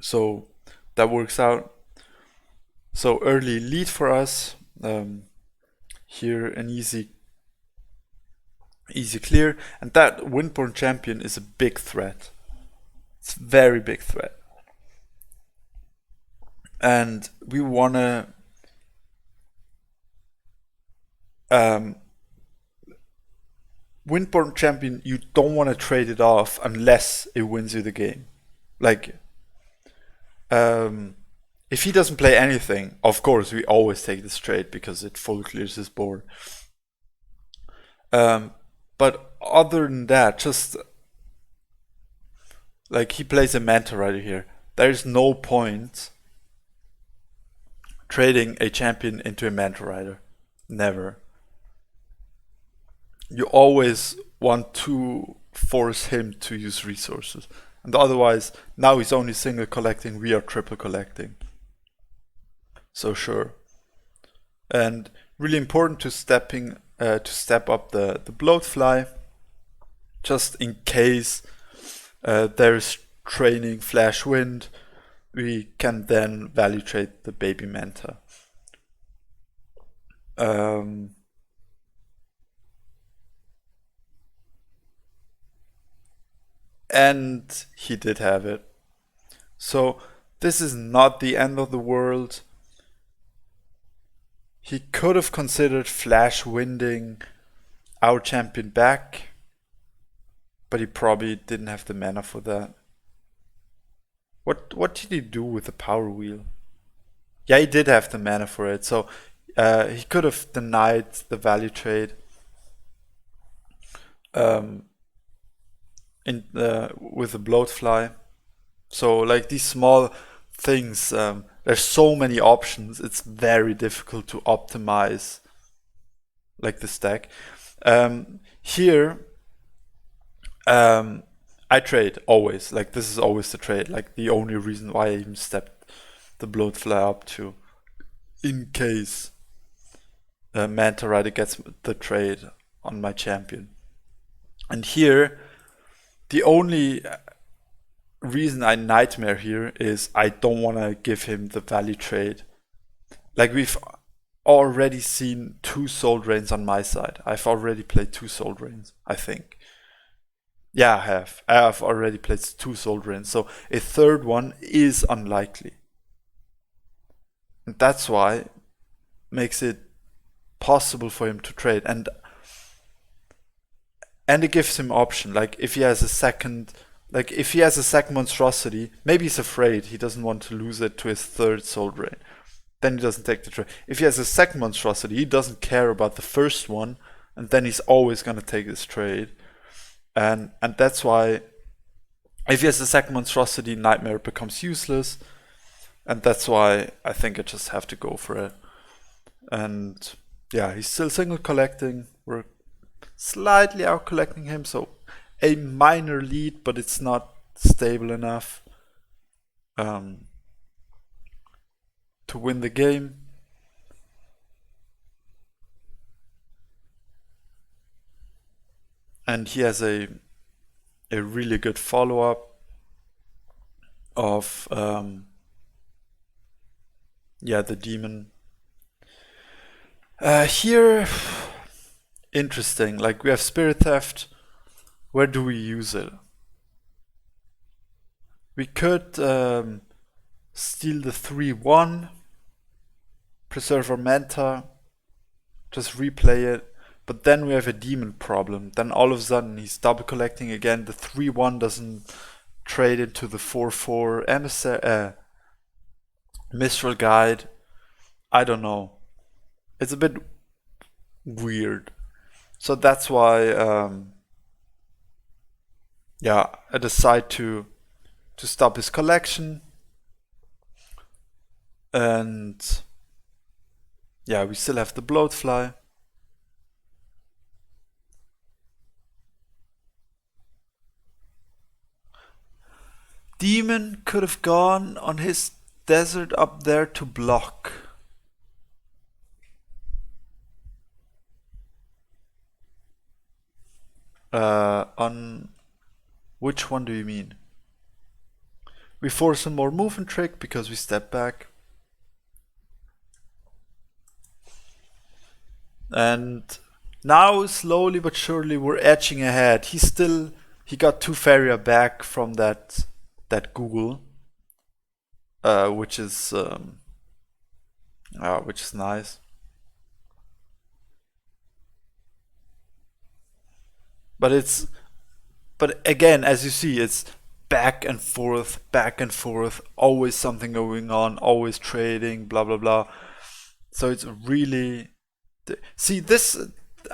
so that works out. So early lead for us. Here an easy clear, and that Windborn Champion is a big threat. It's a very big threat. And we wanna Windborn Champion, you don't want to trade it off unless it wins you the game. Like, if he doesn't play anything, of course we always take this trade because it full clears his board. But other than that, just like he plays a Manta Rider here, there's no point trading a champion into a Manta Rider. Never. You always want to force him to use resources. And otherwise, now he's only single collecting, we are triple collecting. So sure. And really important to step up the Bloatfly, just in case there's training Flash Wind, we can then value trade the baby Manta. And he did have it. So this is not the end of the world. He could have considered Flash Winding our champion back, but he probably didn't have the mana for that. What did he do with the Power Wheel? Yeah, he did have the mana for it, so he could have denied the value trade. With the Bloatfly. So like these small things, there's so many options, it's very difficult to optimize like the stack. Here I trade always, like this is always the trade, like the only reason why I even stepped the Bloatfly up to, in case Manta Rider gets the trade on my champion. And here the only reason I nightmare here is I don't want to give him the value trade. Like we've already seen 2 Soul Drains on my side. I've already played 2 Soul Drains, I think. Yeah, I have. I have already played 2 Soul Drains, so a third one is unlikely. And that's why it makes it possible for him to trade. And it gives him option, like if he has a second monstrosity, maybe he's afraid, he doesn't want to lose it to his 3rd Soul Drain. Then he doesn't take the trade. If he has a second monstrosity, he doesn't care about the first one, and then he's always gonna take this trade. And that's why if he has a second monstrosity, Nightmare becomes useless. And that's why I think I just have to go for it. And yeah, he's still single collecting. We're slightly out collecting him, so a minor lead, but it's not stable enough to win the game. And he has a really good follow-up of the demon. Here, interesting. Like, we have Spirit Theft. Where do we use it? We could steal the 3-1, preserve our Manta, just replay it. But then we have a demon problem. Then all of a sudden he's double collecting again. The 3-1 doesn't trade into the 4-4 emissary, Mistral Guide. I don't know. It's a bit weird. So that's why I decide to stop his collection. And yeah, we still have the Bloatfly. Demon could have gone on his desert up there to block. On which one do you mean? We force a more movement trick because we step back. And now slowly but surely we're edging ahead. He got 2 Faria back from that Google, which is nice. But again, as you see, it's back and forth, always something going on, always trading, blah blah blah. So it's really, see, this,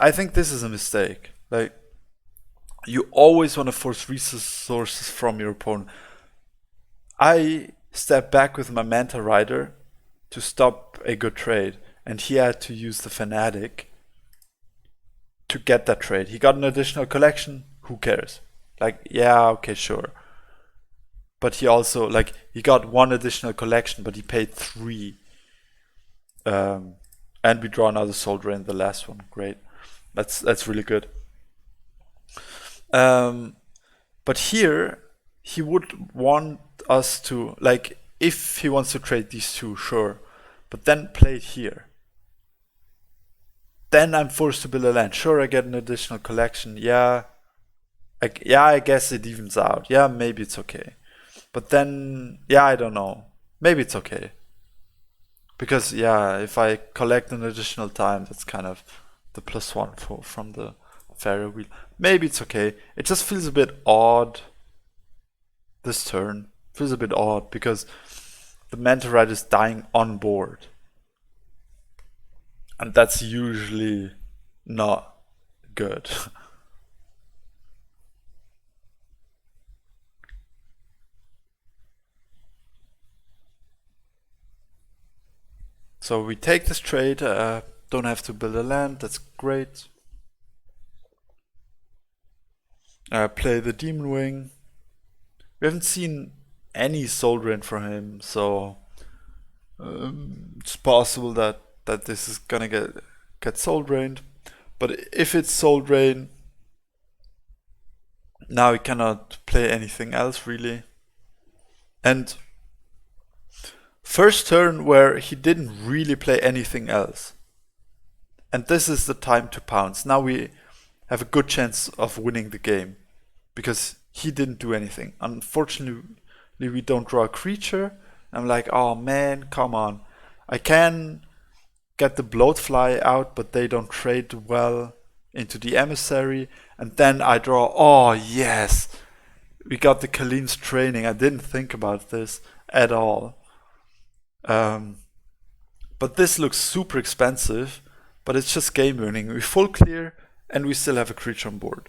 I think this is a mistake. Like, you always want to force resources from your opponent. I stepped back with my Manta Rider to stop a good trade, and he had to use the Fanatic to get that trade. He got an additional collection, who cares? Like, yeah, okay, sure. But he also, like, he got 1 additional collection, but he paid 3. And we draw another Soul Drain, the last one. Great. That's really good. But here, he would want us to, like, if he wants to trade these 2, sure. But then play it here. Then I'm forced to build a land. Sure, I get an additional collection. Yeah. I guess it evens out. Yeah, maybe it's okay. But then, yeah, I don't know. Maybe it's okay. Because, yeah, if I collect an additional time, that's kind of the +1 from the Faria wheel. Maybe it's okay. It just feels a bit odd. This turn feels a bit odd because the Manta Rider is dying on board. And that's usually not good. So we take this trade, don't have to build a land, that's great. Play the Demon Wing. We haven't seen any Soul Drain from him, so it's possible that this is gonna get Soul Drained. But if it's Soul Drain, now he cannot play anything else really. And first turn where he didn't really play anything else. And this is the time to pounce. Now we have a good chance of winning the game because he didn't do anything. Unfortunately, we don't draw a creature. I'm like, oh man, come on. I can get the Bloatfly out, but they don't trade well into the Emissary. And then I draw, oh yes, we got the Khalim's training. I didn't think about this at all. But this looks super expensive, but it's just game winning. We full clear and we still have a creature on board.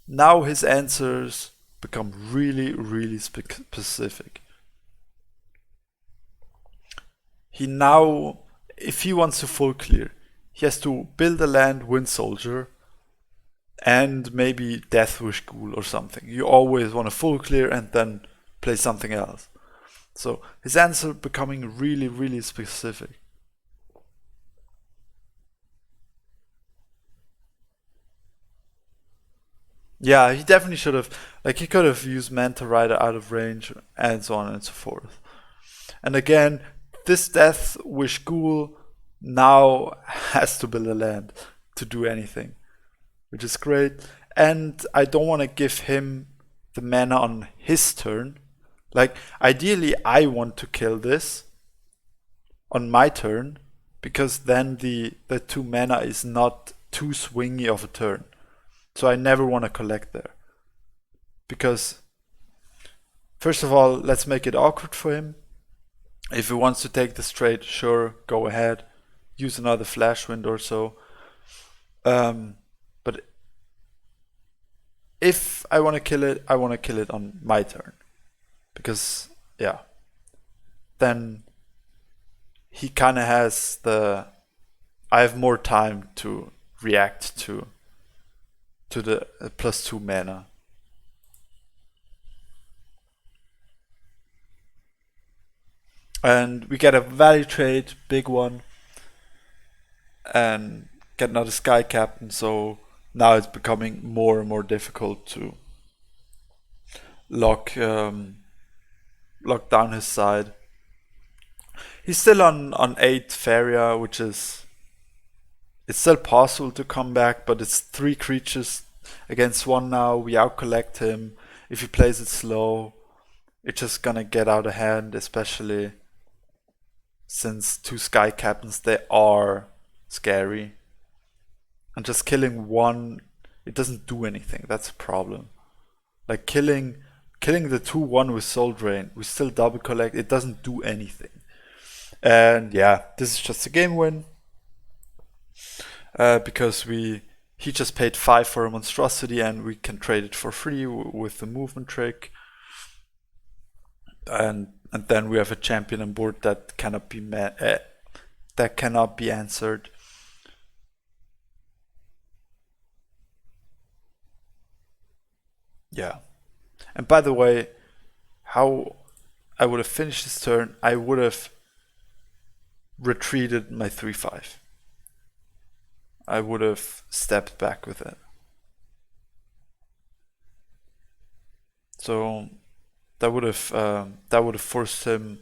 Now his answers become really, really specific. He now, if he wants to full clear, he has to build a land, win soldier, and maybe Death Wish Ghoul or something. You always want to full clear and then play something else. So his answer becoming really, really specific. Yeah, he definitely should have, like, he could have used Manta Rider out of range and so on and so forth. And again, this Death Wish Ghoul now has to build a land to do anything, which is great. And I don't want to give him the mana on his turn. Like, ideally, I want to kill this on my turn, because then the 2 mana is not too swingy of a turn. So I never want to collect there. Because, first of all, let's make it awkward for him. If he wants to take this trade, sure, go ahead. Use another flash wind or so. But if I want to kill it, I want to kill it on my turn. Because, yeah, then he kind of has I have more time to react to the +2 mana. And we get a value trade, big one, and get another Sky Captain, so now it's becoming more and more difficult to lock down his side. He's still on 8 Faria, which is, it's still possible to come back, but it's 3 creatures against 1 now. We out-collect him. If he plays it slow, it's just gonna get out of hand, especially since 2 Sky Captains, they are scary. And just killing 1, it doesn't do anything. That's a problem. Like killing the 2/1 with Soul Drain, we still double collect, it doesn't do anything. And yeah, this is just a game win. Because he just paid 5 for a monstrosity and we can trade it for free with the movement trick. And then we have a champion on board that cannot be answered. Yeah. And by the way, how I would have finished this turn, I would have retreated my 3/5. I would have stepped back with it. So that would have forced the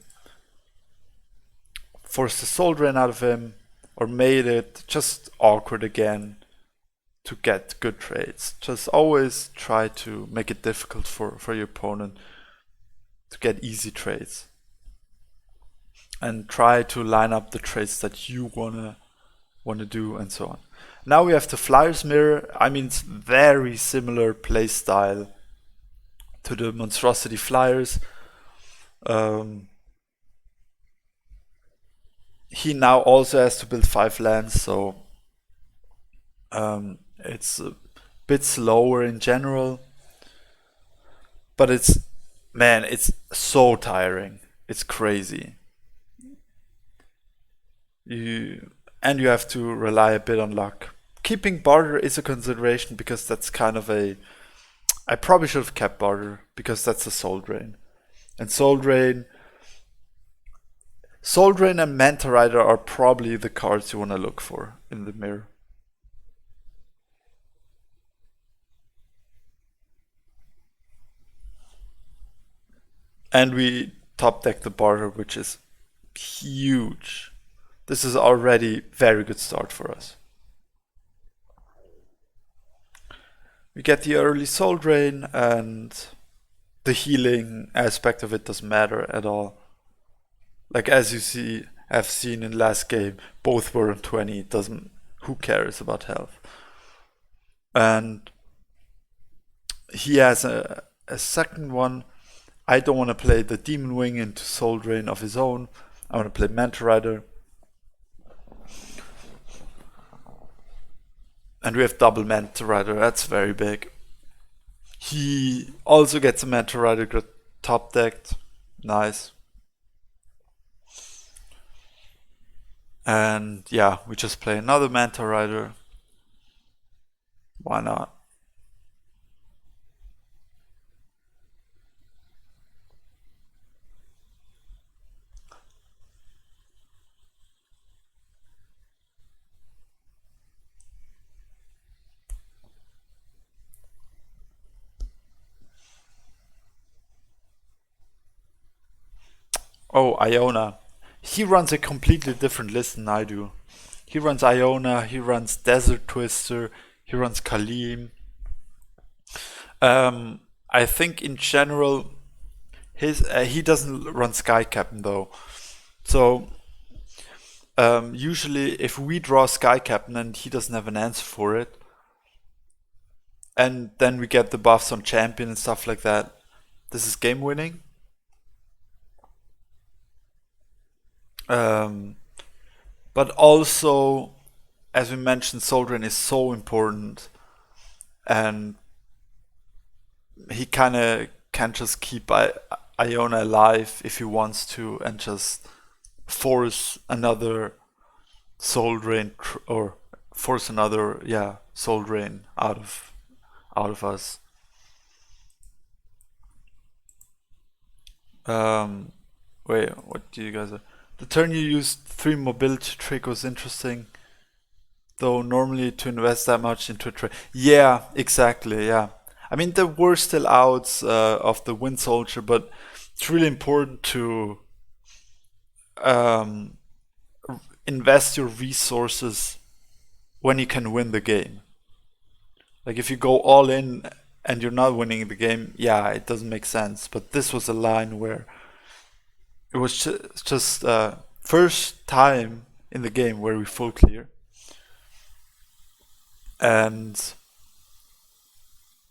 Soul Drain out of him, or made it just awkward again to get good trades. Just always try to make it difficult for your opponent to get easy trades. And try to line up the trades that you wanna do and so on. Now we have the Flyer's Mirror. I mean, it's very similar playstyle to the Monstrosity Flyers. He now also has to build 5 lands, so it's a bit slower in general. But it's so tiring. It's crazy. You have to rely a bit on luck. Keeping Barter is a consideration because that's kind of I probably should have kept Barter because that's a Soul Drain. And Soul Drain and Manta Rider are probably the cards you want to look for in the mirror. And we top deck the Barter, which is huge. This is already very good start for us. We get the early Soul Drain, and the healing aspect of it doesn't matter at all. Like, as you have seen in last game, both were on 20. It doesn't. Who cares about health? And he has a second one. I don't want to play the Demon Wing into Soul Drain of his own. I want to play Manta Rider. And we have double Manta Rider, that's very big. He also gets a Manta Rider top decked. Nice. And yeah, we just play another Manta Rider. Why not? Oh, Iona. He runs a completely different list than I do. He runs Iona, he runs Desert Twister, he runs Khalim. I think in general, he doesn't run Sky Captain though. So usually, if we draw Sky Captain and he doesn't have an answer for it, and then we get the buffs on Champion and stuff like that, this is game winning. But also, as we mentioned, Soul Drain is so important, and he kind of can just keep Iona alive if he wants to, and just force another Soul Drain or force another Soul Drain out of us. Wait, what do you guys? The turn you used 3 mobility trick was interesting, though normally to invest that much into a trade. Yeah, exactly. Yeah, I mean there were still outs of the Wind Soldier, but it's really important to um, invest your resources when you can win the game. Like if you go all in and you're not winning the game, yeah, it doesn't make sense. But this was a line where it was just first time in the game where we full clear, and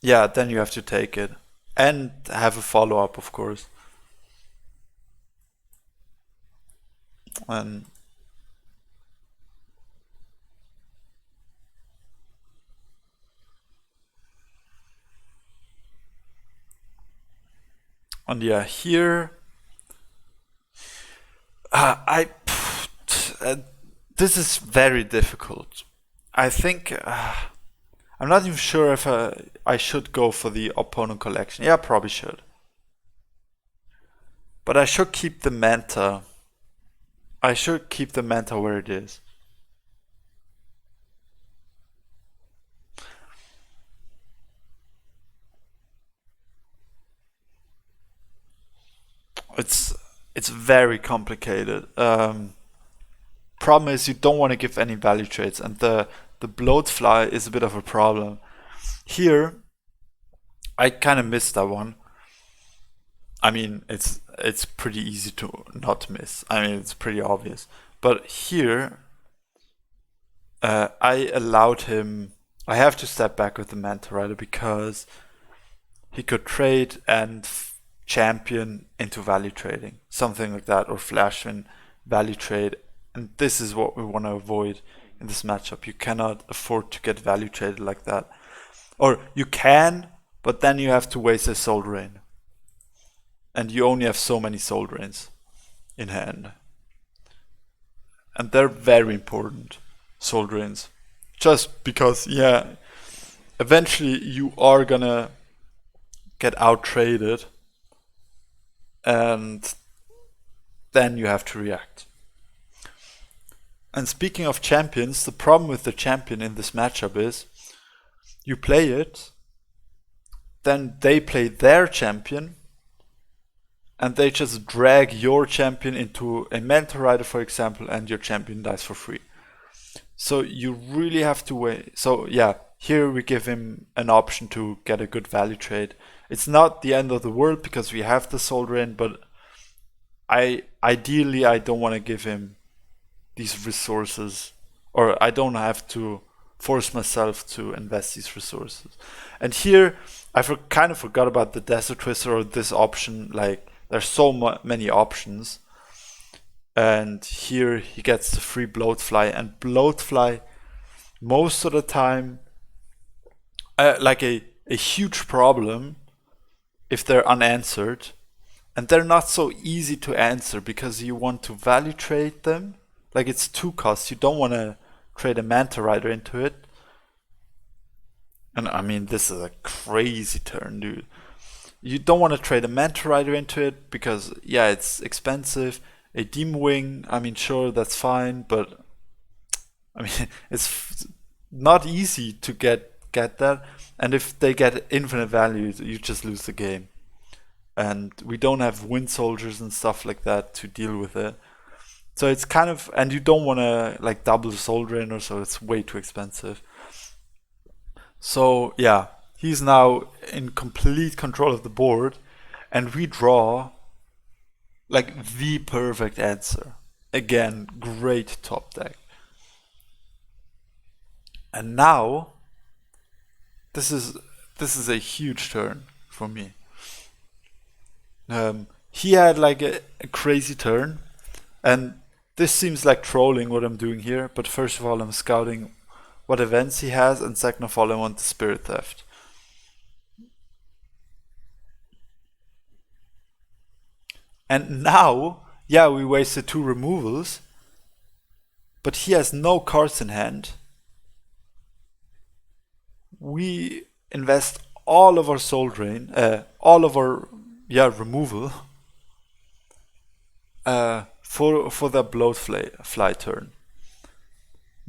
yeah, then you have to take it and have a follow up, of course. And yeah, here I this is very difficult. I think I'm not even sure if I should go for the opponent collection. Yeah, probably should. But I should keep the Manta. I should keep the Manta where it is. It's it's very complicated. Problem is you don't want to give any value trades, and the bloatfly is a bit of a problem. Here, I kind of missed that one. I mean, it's pretty easy to not miss. I mean, it's pretty obvious. But here, I allowed him. I have to step back with the Manta Rider because he could trade and champion into value trading, something like that, or flash in value trade. And this is what we want to avoid in this matchup. You cannot afford to get value traded like that. Or you can, but then you have to waste a Soul Drain. And you only have so many Soul Drains in hand. And they're very important, Soul Drains. Just because, yeah, eventually you are gonna get out traded, and then you have to react. And speaking of champions, the problem with the champion in this matchup is you play it, then they play their champion, and they just drag your champion into a Manta Rider, for example, and your champion dies for free. So you really have to wait. So yeah, here we give him an option to get a good value trade. It's not the end of the world because we have the Soul Drain, but ideally I don't want to give him these resources, or I don't have to force myself to invest these resources. And here I kind of forgot about the Desert Twister or this option. Like there's so many options, and here he gets the free Bloatfly, and Bloatfly most of the time like a huge problem if they're unanswered, and they're not so easy to answer because you want to value trade them Like it's 2 costs. You don't want to trade a Manta Rider into it. And I mean, this is a crazy turn, dude. You don't want to trade a Manta Rider into it because, yeah, it's expensive. A Demon Wing, I mean, sure, that's fine, but I mean, it's not easy to get that. And if they get infinite value, you just lose the game. And we don't have Wind Soldiers and stuff like that to deal with it. So it's kind of, and you don't want to like double the Soul Drainer, so it's way too expensive. So yeah, he's now in complete control of the board, and we draw like the perfect answer. Again, great top deck. And now this is a huge turn for me. He had like a crazy turn, and this seems like trolling what I'm doing here, but first of all I'm scouting what events he has, and second of all I want the Spirit Theft. And now, yeah, we wasted 2 removals, but he has no cards in hand. We invest all of our Soul Drain, all of our removal for the Bloat Fly turn.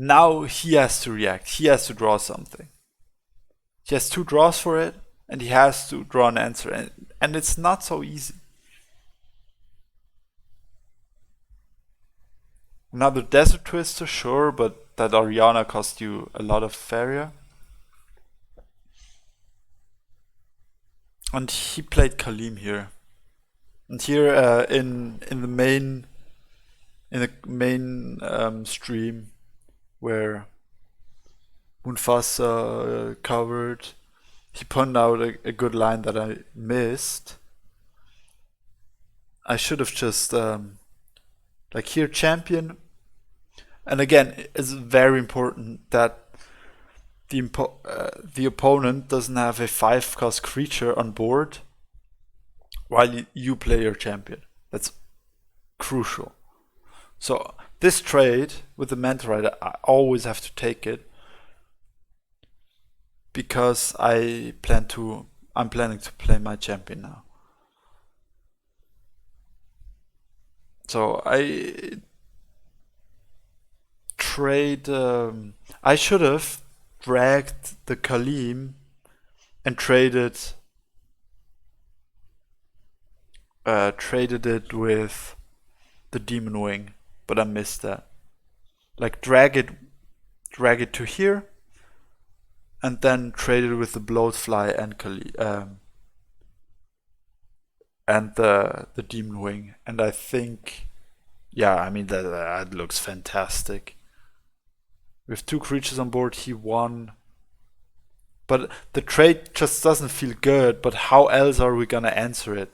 Now he has to react. He has to draw something. He has 2 draws for it, and he has to draw an answer, and it's not so easy. Another Desert Twister, sure, but that Ariana cost you a lot of area. And he played Khalim here. And here in the main stream where Munfasa covered, he pointed out a good line that I missed. I should have just like here champion, and again it's very important that the opponent doesn't have a 5-cost creature on board while you play your champion. That's crucial. So this trade with the Manta Rider, I always have to take it because I'm planning to play my champion now. So I trade. I should have dragged the Khalim and traded it with the Demon Wing, but I missed that. Like drag it to here, and then trade it with the Bloatfly and and the Demon Wing. And I think, yeah, I mean that looks fantastic. With 2 creatures on board, he won. But the trade just doesn't feel good. But how else are we gonna answer it?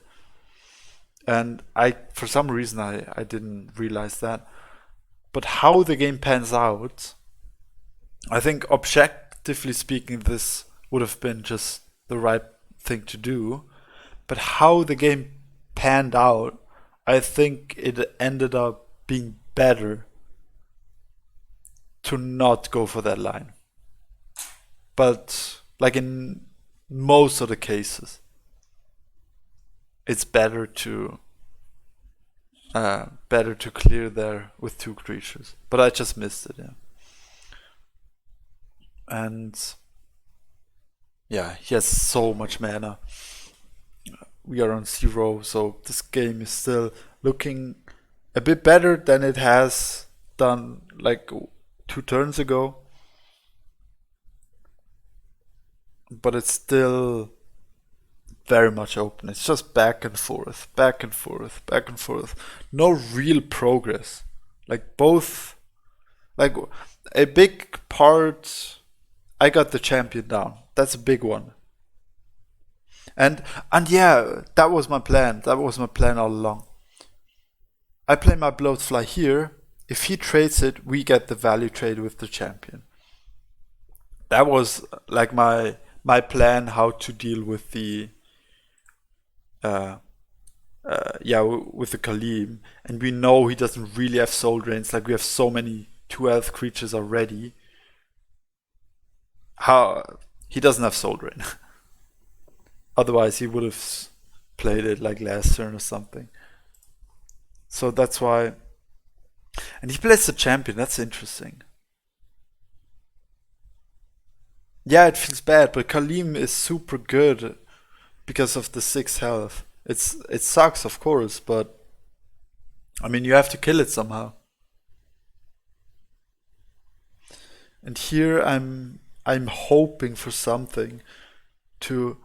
And for some reason, I didn't realize that. But how the game pans out, I think objectively speaking, this would have been just the right thing to do. But how the game panned out, I think it ended up being better to not go for that line. But like in most of the cases, it's better to clear there with 2 creatures. But I just missed it, yeah. And yeah, he has so much mana. We are on 0, so this game is still looking a bit better than it has done like 2 turns ago. But it's still very much open. It's just back and forth, back and forth, back and forth. No real progress. Like both, like a big part, I got the champion down. That's a big one. And yeah, that was my plan. That was my plan all along. I play my Bloatfly here. If he trades it, we get the value trade with the champion. That was like my plan how to deal with the yeah, with the Khalim, and we know he doesn't really have soul drains. Like we have so many 2 health creatures already. How he doesn't have soul drain? Otherwise, he would have played it like last turn or something. So that's why. And he plays the champion. That's interesting. Yeah, it feels bad, but Khalim is super good because of the 6 health. It sucks, of course, but I mean you have to kill it somehow. And here I'm hoping for something to.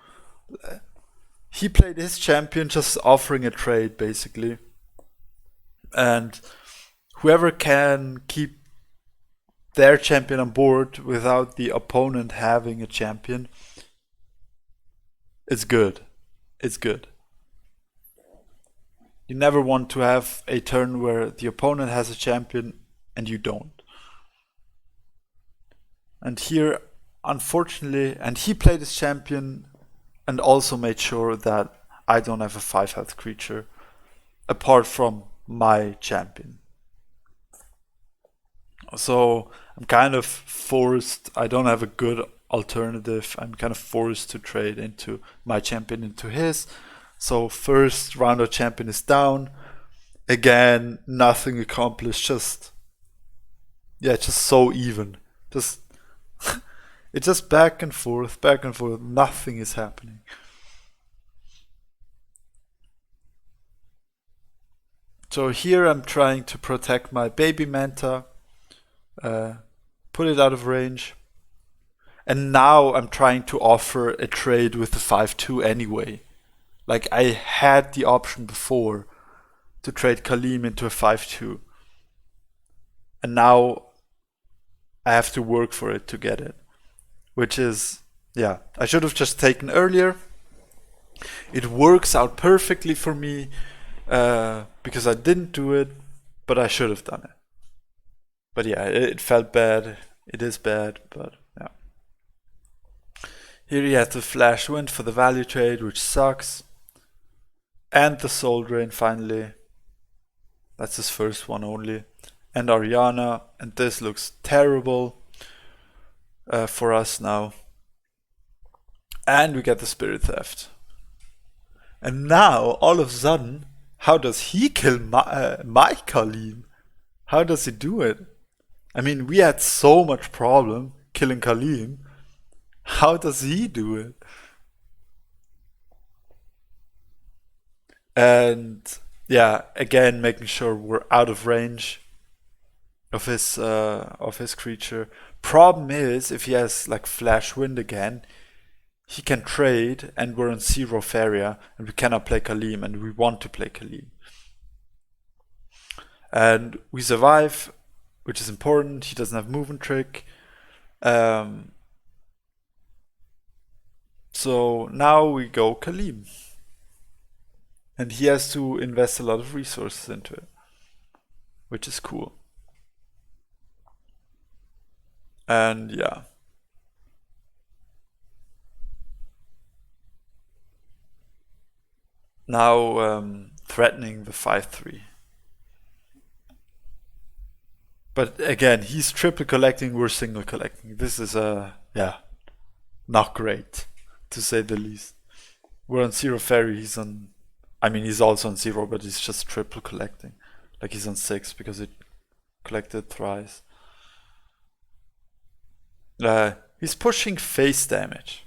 He played his champion just offering a trade basically, and whoever can keep their champion on board without the opponent having a champion, it's good. It's good. You never want to have a turn where the opponent has a champion and you don't. And here, unfortunately, and he played his champion and also made sure that I don't have a 5 health creature apart from my champion. So I'm kind of forced. I don't have a good alternative. I'm kind of forced to trade into my champion into his. So first round of champion is down. Again, nothing accomplished. Just so even. Just it's just back and forth, back and forth. Nothing is happening. So here I'm trying to protect my baby Manta. Put it out of range. And now I'm trying to offer a trade with the 5/2 anyway. Like I had the option before to trade Khalim into a 5/2. And now I have to work for it to get it. Which is, yeah, I should have just taken earlier. It works out perfectly for me because I didn't do it, but I should have done it. But yeah, it felt bad. It is bad, but yeah. Here he has the Flash Wind for the value trade, which sucks. And the Soul Drain finally. That's his first one only. And Ariana, and this looks terrible for us now. And we get the Spirit Theft. And now, all of a sudden, how does he kill my Khalim? How does he do it? I mean, we had so much problem killing Khalim. How does he do it? And yeah, again, making sure we're out of range of his creature. Problem is, if he has like Flash Wind again, he can trade, and we're on 0 Faria, and we cannot play Khalim, and we want to play Khalim. And we survive, which is important. He doesn't have movement trick. So now we go Khalim. And he has to invest a lot of resources into it, which is cool. And yeah. Now threatening the 5/3. But again, he's triple collecting, we're single collecting. This is not great, to say the least. We're on 0 Fairy, he's also on 0, but he's just triple collecting. Like he's on 6 because it collected thrice. He's pushing face damage.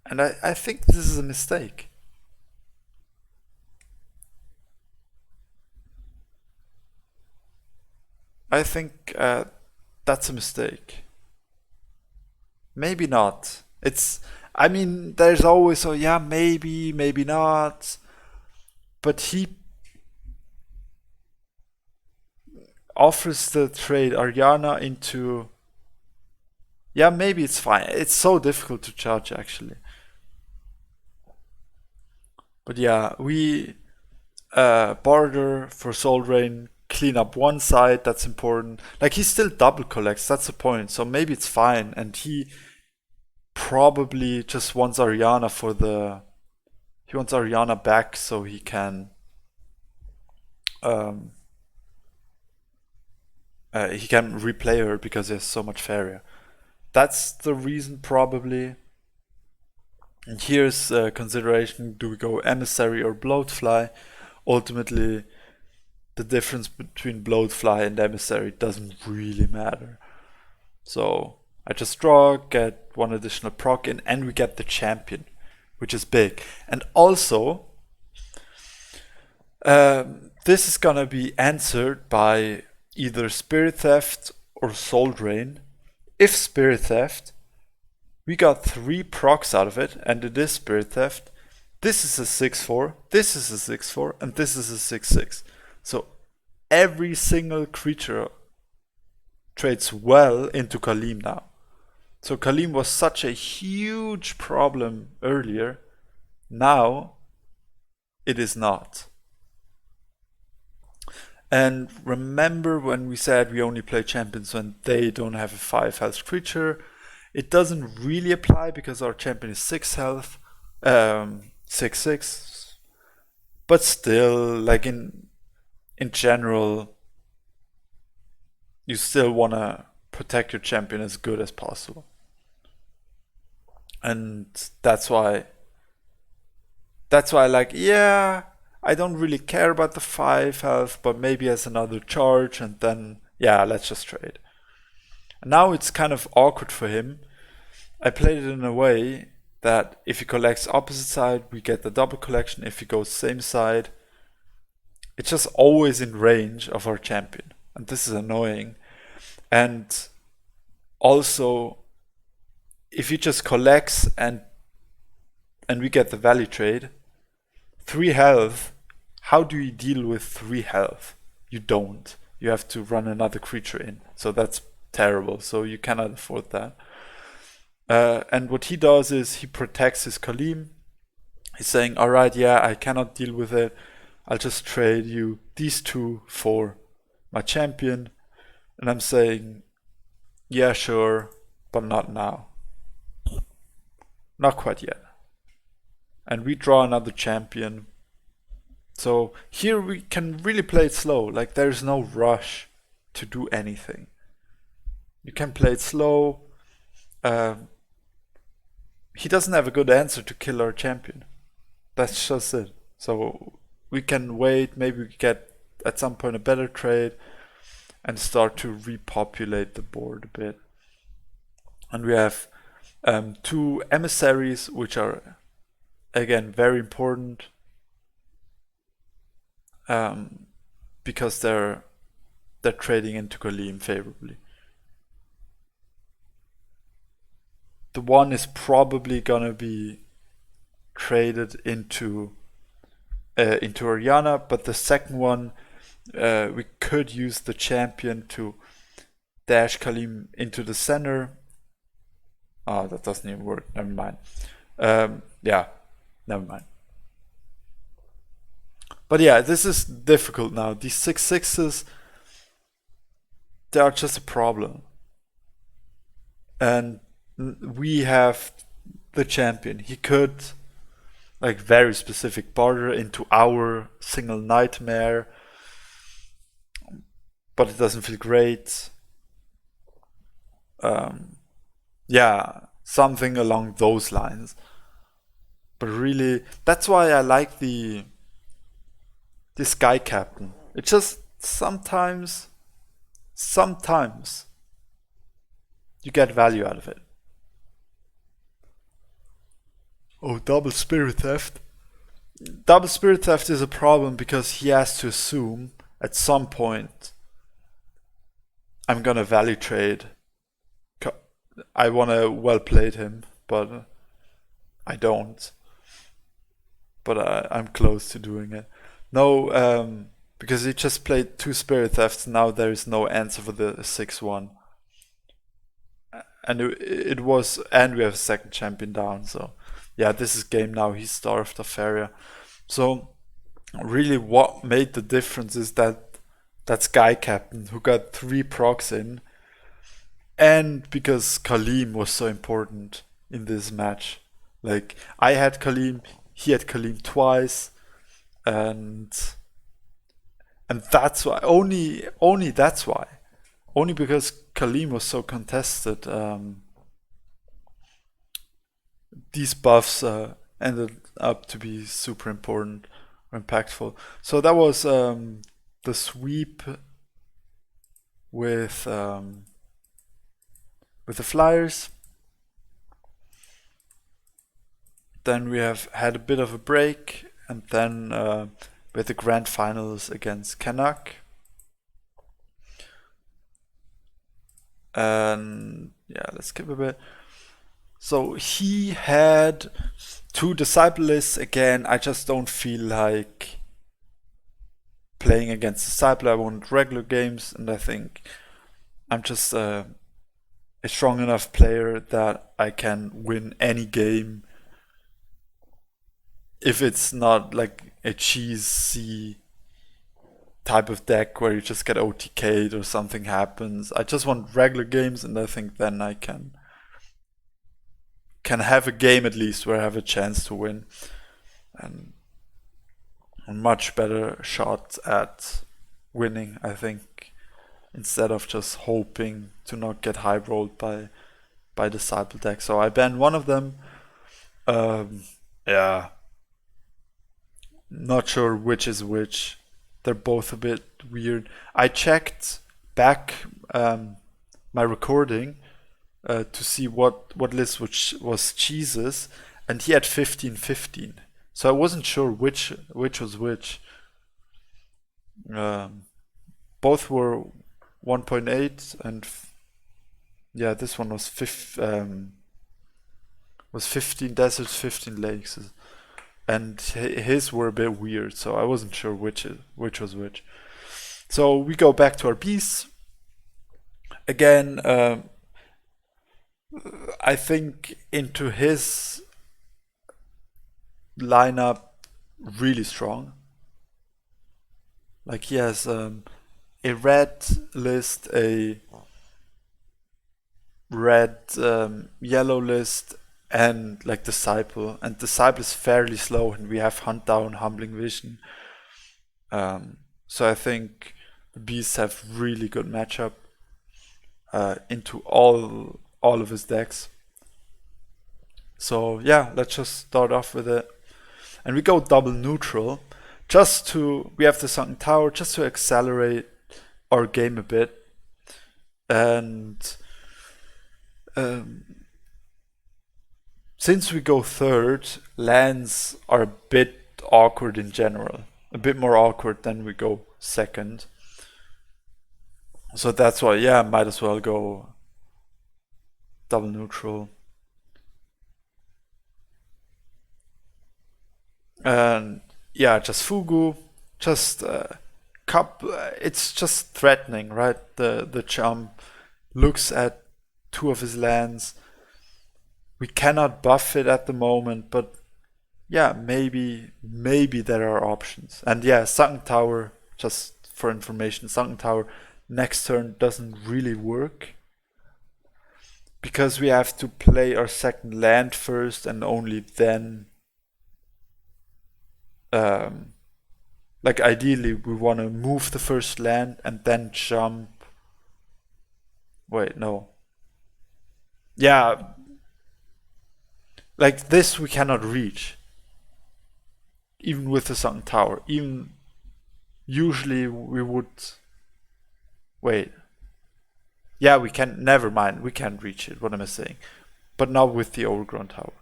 And I think this is a mistake. I think that's a mistake. Maybe not. There's always maybe not. But he offers the trade Ariana into. Yeah, maybe it's fine. It's so difficult to judge actually. But yeah, we border for Soul Drain, clean up one side, that's important. Like he still double collects, that's the point. So maybe it's fine, and he probably just wants Ariana he wants Ariana back so he can replay her because he has so much failure. That's the reason probably. And here's a consideration: do we go emissary or bloatfly? Ultimately, the difference between bloatfly and emissary doesn't really matter. So I just draw, get one additional proc in, and we get the champion, which is big. And also, this is gonna be answered by either Spirit Theft or Soul Drain. If Spirit Theft, we got 3 procs out of it, and it is Spirit Theft. This is a 6/4, this is a 6/4, and this is a 6/6. So every single creature trades well into Khalim now. So Khalim was such a huge problem earlier. Now it is not. And remember when we said we only play champions when they don't have a 5 health creature? It doesn't really apply because our champion is 6 health, 6/6. But still, like in general, you still wanna protect your champion as good as possible. And that's why like, yeah, I don't really care about the 5 health, but maybe as another charge, and then, yeah, let's just trade. And now it's kind of awkward for him. I played it in a way that if he collects opposite side, we get the double collection. If he goes same side, it's just always in range of our champion. And this is annoying. And also, if he just collects and we get the value trade, 3 health, how do you deal with 3 health? You don't. You have to run another creature in. So that's terrible. So you cannot afford that. And what he does is he protects his Khalim. He's saying, alright, yeah, I cannot deal with it. I'll just trade you these 2 for my champion. And I'm saying, yeah, sure, but not now. Not quite yet. And we draw another champion. So here we can really play it slow. Like, there's no rush to do anything. You can play it slow. He doesn't have a good answer to kill our champion. That's just it. So we can wait, maybe we get at some point a better trade and start to repopulate the board a bit. And we have 2 emissaries, which are again very important because they're trading into Khalim favorably. The one is probably gonna be traded into Ariana, but the second one we could use the champion to dash Khalim into the center. Oh, that doesn't even work. Never mind. Yeah, never mind. But yeah, this is difficult now. These 6/6s, they are just a problem. And we have the champion. He could, like, very specific barter into our single nightmare, but it doesn't feel great. Yeah, something along those lines. But really, that's why I like this guy captain. It just sometimes you get value out of it. Oh, double spirit theft. Double spirit theft is a problem because he has to assume at some point I'm gonna value trade. I wanna well played him, but I don't. But I'm close to doing it. No, because he just played 2 spirit thefts. Now there is no answer for the 6/1. And it was, and we have a second champion down. So yeah, this is game now. He's starved of area. So really, what made the difference is that Sky Captain who got 3 procs in, and because Khalim was so important in this match. Like, I had Khalim, He had Khalim twice, and that's why, only that's why, only because Khalim was so contested. These buffs ended up to be super important, impactful. So that was the sweep with the Flyers. Then we have had a bit of a break, and then with the grand finals against Canuck. And yeah, let's skip a bit. So he had 2 disciple lists. Again, I just don't feel like playing against disciple. I want regular games, and I think I'm just a strong enough player that I can win any game if it's not like a cheesy type of deck where you just get OTK'd or something happens. I just want regular games, and I think then I can have a game at least where I have a chance to win, and a much better shot at winning, I think, instead of just hoping to not get high rolled by disciple deck. So I banned one of them. Yeah, not sure which is which. They're both a bit weird. I checked back my recording to see what list which was cheeses, and he had 15-15. So I wasn't sure which was which. Both were 1.8, and yeah, this one was 15 deserts, 15 lakes, and his were a bit weird. So I wasn't sure which was which. So we go back to our beasts again. I think into his lineup really strong. Like he has a red list, a red yellow list, and like disciple. And disciple is fairly slow, and we have hunt down, humbling vision. So I think the beasts have really good matchup into all of his decks. So yeah, let's just start off with it. And we go double neutral, we have the sunken tower, just to accelerate our game a bit. And since we go third, lands are a bit awkward in general, a bit more awkward than we go second. So that's why, yeah, might as well go double neutral. And yeah, just Fugu, just it's just threatening, right? The jump looks at 2 of his lands. We cannot buff it at the moment, but yeah, maybe there are options. And yeah, sunken tower, just for information, sunken tower next turn doesn't really work, because we have to play our second land first, and only then like ideally we want to move the first land and then jump. Wait, no. Yeah, like this we cannot reach, even with the sunken tower. Even usually we would. Wait. Yeah, we can. Never mind. We can't reach it. What am I saying? But not with the overgrown tower.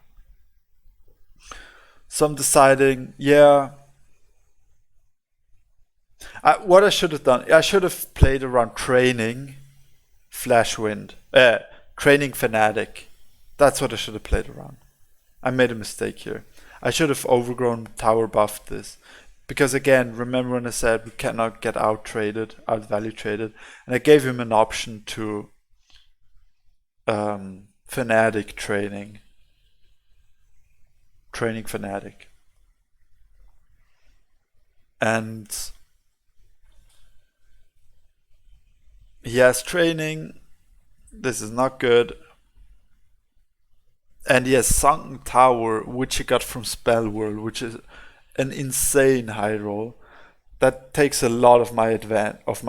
So I'm deciding. Yeah. What I should have done. I should have played around training, Flashwind, training Fanatic. That's what I should have played around. I made a mistake here. I should have overgrown tower buffed this. Because again, remember when I said we cannot get out value traded, and I gave him an option to Fanatic training Fanatic. And he has training. This is not good. And yes, Sunken Tower, which he got from Spell World, which is an insane high roll. That takes a lot of my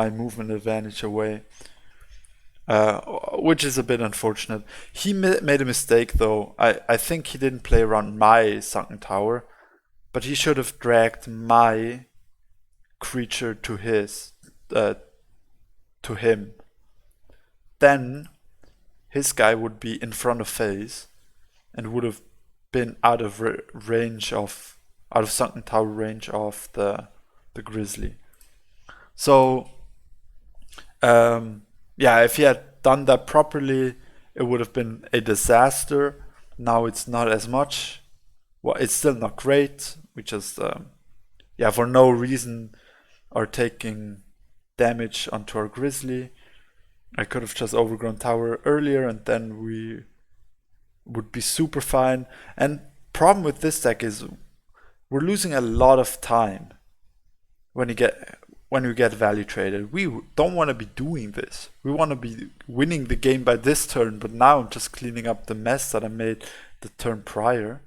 movement advantage away, uh, which is a bit unfortunate. He made a mistake though. I think he didn't play around my Sunken Tower, but he should have dragged my creature to him. Then his guy would be in front of phase and would have been out of Sunken Tower range of the Grizzly. So yeah, if he had done that properly, it would have been a disaster. Now it's not as much. Well, it's still not great. We just yeah, for no reason are taking damage onto our Grizzly. I could have just overgrown tower earlier and then we would be super fine. And problem with this deck is we're losing a lot of time when we get value traded. We don't want to be doing this. We want to be winning the game by this turn, but now I'm just cleaning up the mess that I made the turn prior.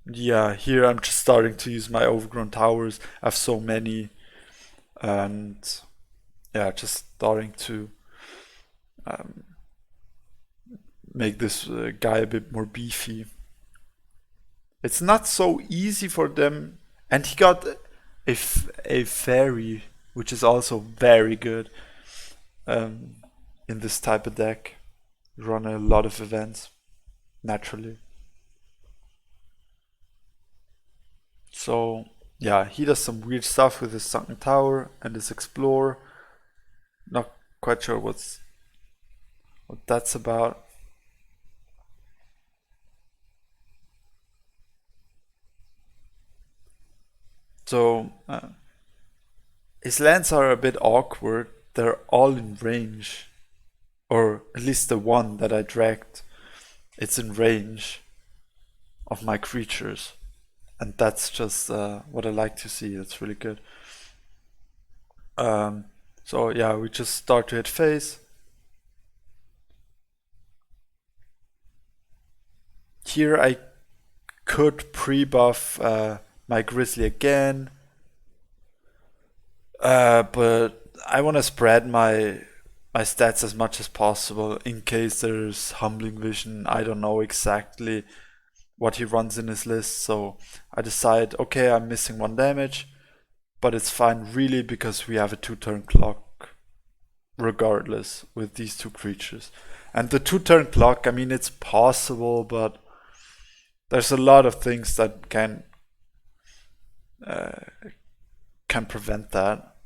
Yeah, here I'm just starting to use my overgrown towers. I have so many, and yeah, just starting to make this guy a bit more beefy. It's not so easy for them, and he got a fairy, which is also very good in this type of deck. Run a lot of events naturally. So yeah, he does some weird stuff with his Sunken Tower and his Explore. Not quite sure what that's about. So his lands are a bit awkward. They're all in range, or at least the one that I dragged, it's in range of my creatures, and that's just what I like to see. That's really good. So yeah, we just start to hit phase. Here I could pre-buff my Grizzly again, but I want to spread my stats as much as possible in case there's Humbling Vision. I don't know exactly what he runs in his list, so I decide, okay, I'm missing 1 damage, but it's fine really because we have a 2-turn clock regardless with these 2 creatures. And the 2-turn clock, I mean, it's possible, but there's a lot of things that can prevent that.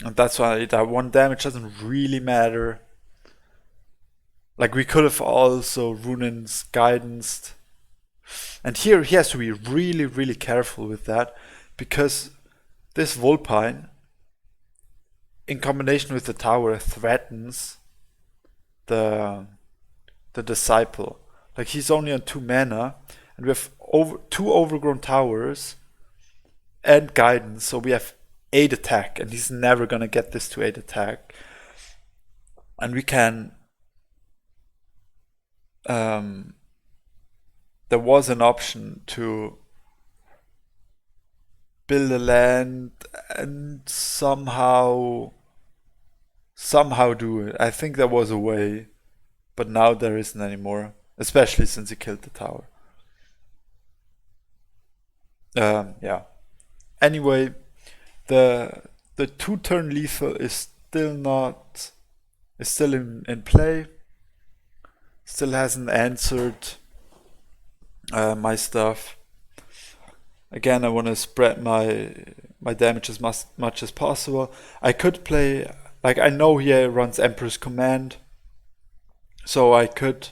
And that's why that 1 damage doesn't really matter. Like, we could have also Runin's Guidance. And here he has to be really, really careful with that, because this Vulpine, in combination with the tower, threatens the Disciple. Like, he's only on 2 mana, and we have 2 overgrown towers and Guidance, so we have 8 attack, and he's never gonna get this to 8 attack. And we can there was an option to build a land and somehow do it. I think there was a way, but now there isn't anymore, especially since he killed the tower. Yeah. Anyway, the 2-turn lethal is still in play. Still hasn't answered my stuff. Again, I want to spread my damage as much as possible. I could play, like, I know he runs Emperor's Command, so I could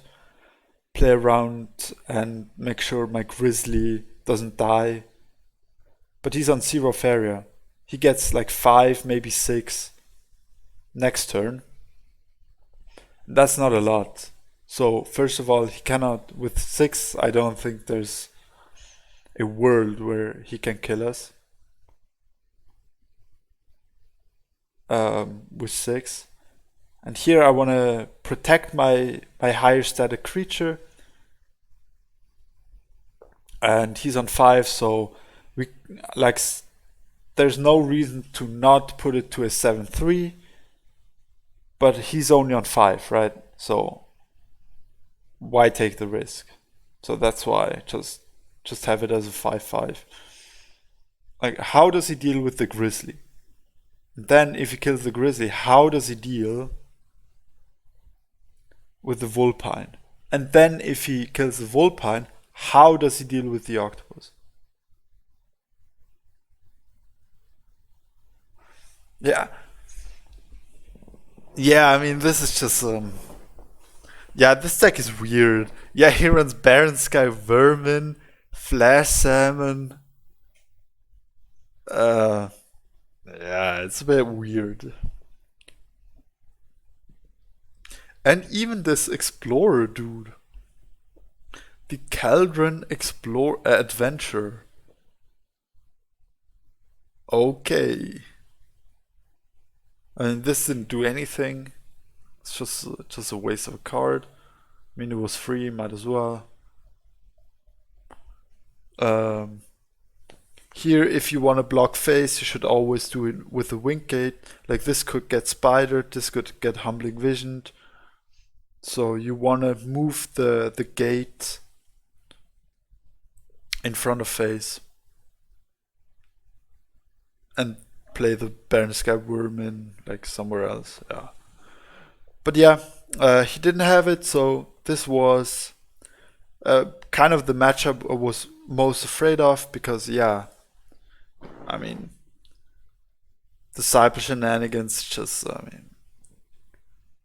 play around and make sure my Grizzly doesn't die. But he's on 0 Faria. He gets like 5, maybe 6 next turn. That's not a lot. So first of all, he cannot, with 6, I don't think there's a world where he can kill us. With 6. And here I want to protect my higher static creature. And he's on 5, so we like there's no reason to not put it to a 7/3. But he's only on 5, right? So why take the risk? So that's why just have it as a 5/5. Like, how does he deal with the grizzly? Then if he kills the grizzly, how does he deal with the vulpine? And then if he kills the vulpine, how does he deal with the octopus? Yeah. Yeah, I mean, this is just yeah, this deck is weird. Yeah, he runs Baron Sky Vermin, Flash Salmon. Uh yeah, it's a bit weird. And even this Explorer dude. The Cauldron Explore Adventure. Okay. I mean, this didn't do anything. It's just a waste of a card. I mean, it was free, might as well. Um, Here, if you want to block face, you should always do it with the Wink Gate. Like, this could get spidered, this could get Humbling Visioned. So you want to move the gate in front of face and play the Baron Sky Worm in like somewhere else. Yeah. But yeah, he didn't have it, so this was kind of the matchup I was most afraid of because, yeah, I mean, Disciple Shenanigans just, I mean,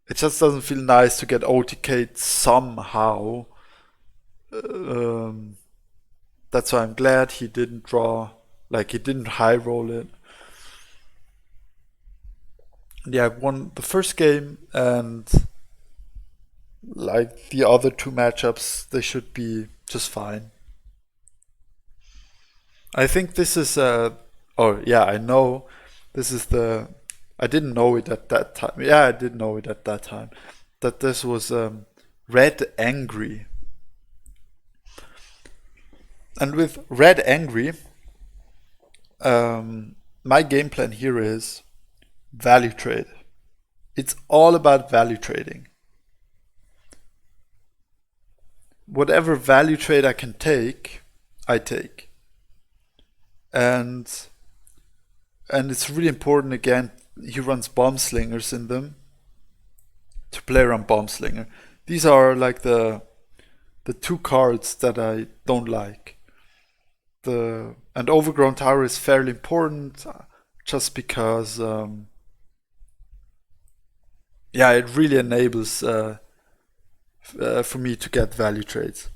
it just doesn't feel nice to get OTK'd somehow. Um, that's why I'm glad he didn't draw, like, he didn't high roll it. Yeah, I won the first game, and like the other two matchups, they should be just fine. I think this is oh yeah, I know this is the I didn't know it at that time. Yeah, I did know it at that time. That this was Red Angry. And with Red Angry, my game plan here is value trade. It's all about value trading. Whatever value trade I can take, I take. And it's really important, again, he runs Bomb Slingers in them to play around Bomb Slinger. These are like the two cards that I don't like. And Overgrown Tower is fairly important just because yeah, it really enables for me to get value trades.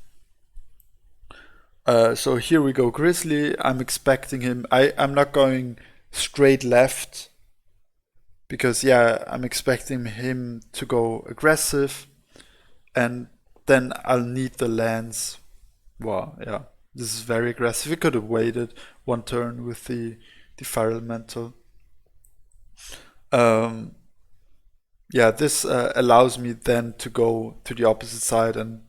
So here we go, Grizzly. I'm expecting him. I'm not going straight left because, yeah, I'm expecting him to go aggressive, and then I'll need the lands. Wow, yeah, this is very aggressive. He could have waited one turn with the Feral Mantle. Yeah, this allows me then to go to the opposite side, and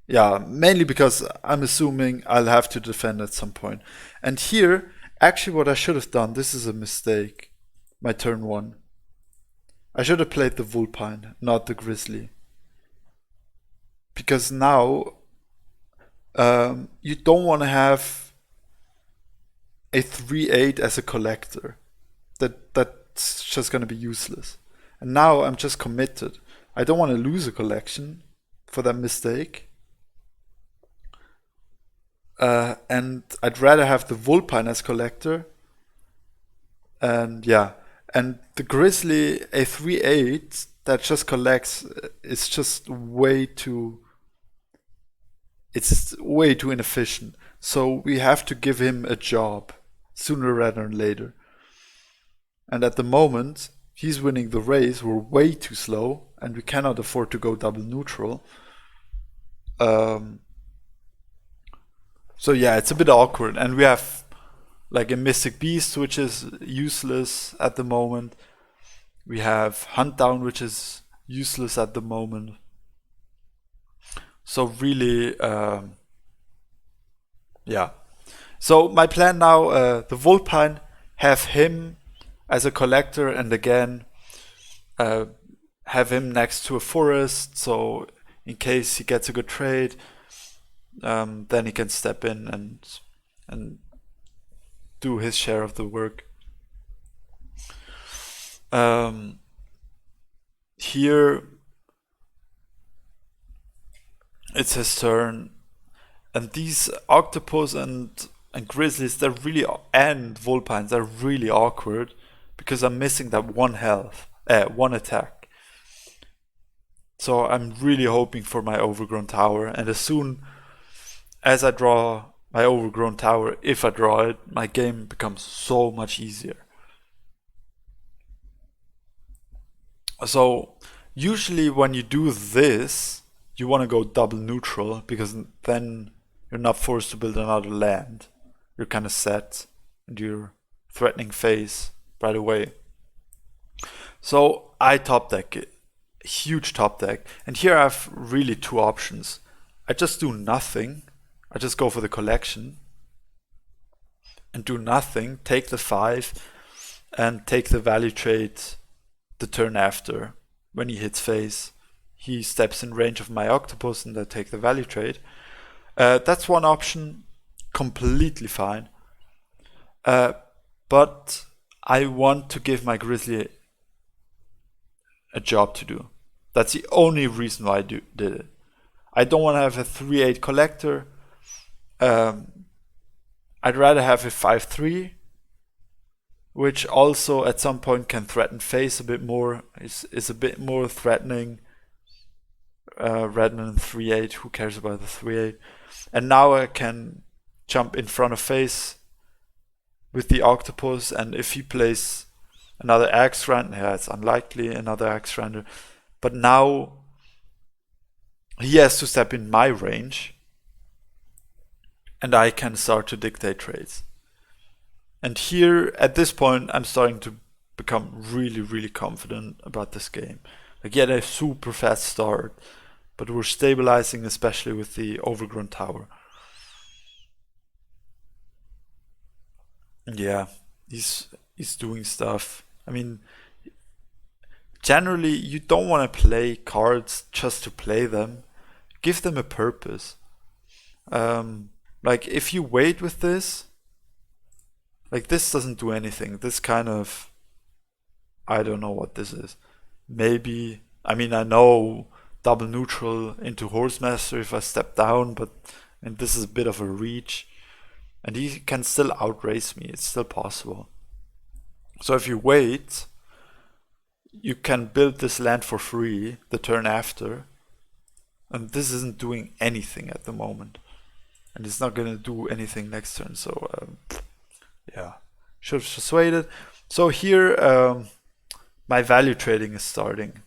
yeah, mainly because I'm assuming I'll have to defend at some point. And here, actually what I should have done, this is a mistake, my turn 1. I should have played the Vulpine, not the Grizzly. Because now, you don't want to have a 3/8 as a collector. That's just going to be useless. And now I'm just committed. I don't want to lose a collection for that mistake. And I'd rather have the Vulpine as collector. And yeah, and the Grizzly, a 3/8 that just collects, is just way too. It's way too inefficient. So we have to give him a job sooner rather than later. And at the moment, he's winning the race. We're way too slow, and we cannot afford to go double neutral. So yeah, it's a bit awkward, and we have like a Mystic Beast, which is useless at the moment. We have Hunt Down, which is useless at the moment. So really, yeah. So my plan now, the Vulpine, have him as a collector, and again, have him next to a forest, so in case he gets a good trade, then he can step in and do his share of the work. Here it's his turn, and these octopus and grizzlies, they're really, and vulpines, they're really awkward because I'm missing that one health, one attack. So I'm really hoping for my overgrown tower, and as soon as I draw my overgrown tower, if I draw it, my game becomes so much easier. So usually when you do this, you want to go double neutral, because then you're not forced to build another land. You're kind of set, and you're threatening phase right away. So I top deck it, huge top deck, and here I have really two options. I just do nothing. I just go for the collection and do nothing, take the 5 and take the value trade the turn after. When he hits phase, he steps in range of my octopus and I take the value trade. That's one option, completely fine. But I want to give my grizzly a job to do. That's the only reason why I did it. I don't want to have a 3/8 collector. I'd rather have a 5/3, which also at some point can threaten phase a bit more, is a bit more threatening rather than 3/8. Who cares about the 3/8? And now I can jump in front of phase with the octopus, and if he plays another axe rand, yeah, it's unlikely, another axe rander, but now he has to step in my range, and I can start to dictate trades. And here, at this point, I'm starting to become really, really confident about this game. Like, yeah, a super fast start, but we're stabilizing, especially with the overgrown tower. Yeah, he's doing stuff. I mean, generally, you don't want to play cards just to play them. Give them a purpose. Like, if you wait with this, like, this doesn't do anything. This kind of, I don't know what this is. Maybe, I mean, I know double neutral into Horsemaster if I step down, but and this is a bit of a reach. And he can still outrace me. It's still possible. So if you wait, you can build this land for free the turn after. And this isn't doing anything at the moment. And it's not going to do anything next turn. So, yeah, should have just waited. So here, my value trading is starting.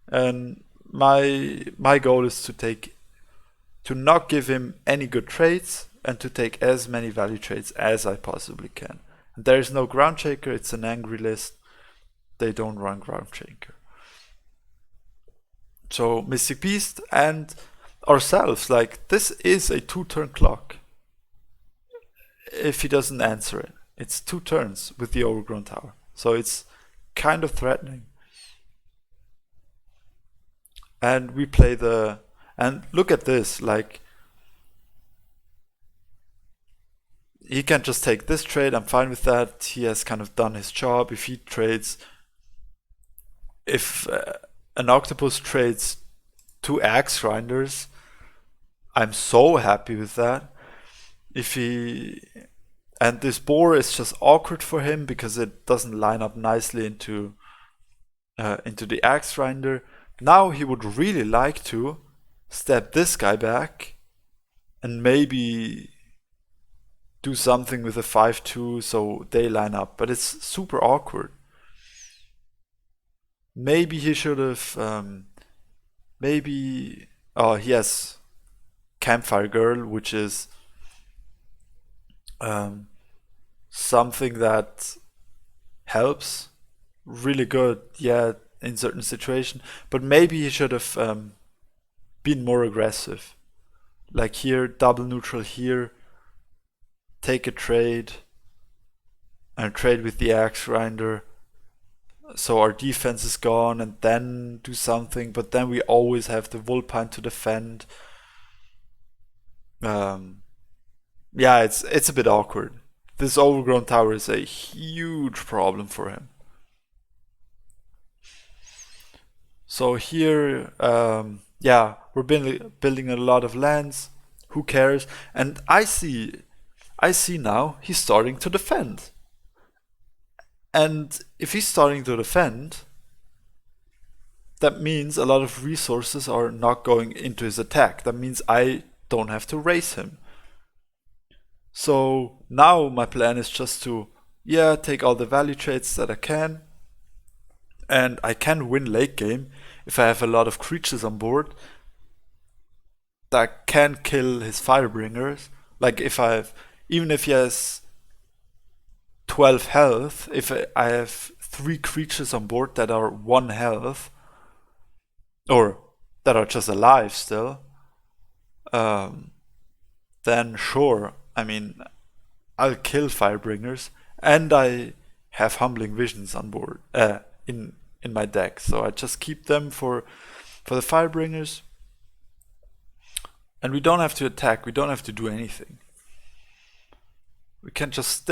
And my goal is to not give him any good trades and to take as many value trades as I possibly can. And there is no ground shaker, it's an angry list. They don't run ground shaker. So Mystic Beast and ourselves, like, this is a 2-turn clock. If he doesn't answer it, it's 2 turns with the overgrown tower. So it's kind of threatening. And we play and look at this, like, he can just take this trade, I'm fine with that. He has kind of done his job. If he trades, if an octopus trades 2 axe grinders, I'm so happy with that. If he, and this boar is just awkward for him because it doesn't line up nicely into the axe grinder. Now he would really like to step this guy back and maybe do something with a 5/2 so they line up, but it's super awkward. Maybe he should have, oh, he has Campfire Girl, which is something that helps really good, yeah, in certain situations. But maybe he should have been more aggressive. Like here, double neutral here, take a trade, and trade with the axe grinder. So our defense is gone, and then do something. But then we always have the Vulpine to defend. Yeah, it's a bit awkward. This overgrown tower is a huge problem for him. So here, yeah, we're building a lot of lands. Who cares? And I see now he's starting to defend. And if he's starting to defend, that means a lot of resources are not going into his attack. That means I don't have to raise him. So now my plan is just to, yeah, take all the value trades that I can. And I can win late game if I have a lot of creatures on board that can kill his Firebringers. Like if I have, even if he has 12 health, if I have 3 creatures on board that are 1 health, or that are just alive still, then sure, I mean, I'll kill Firebringers, and I have Humbling Visions on board, in my deck, so I just keep them for the Firebringers, and we don't have to attack, we don't have to do anything. We can just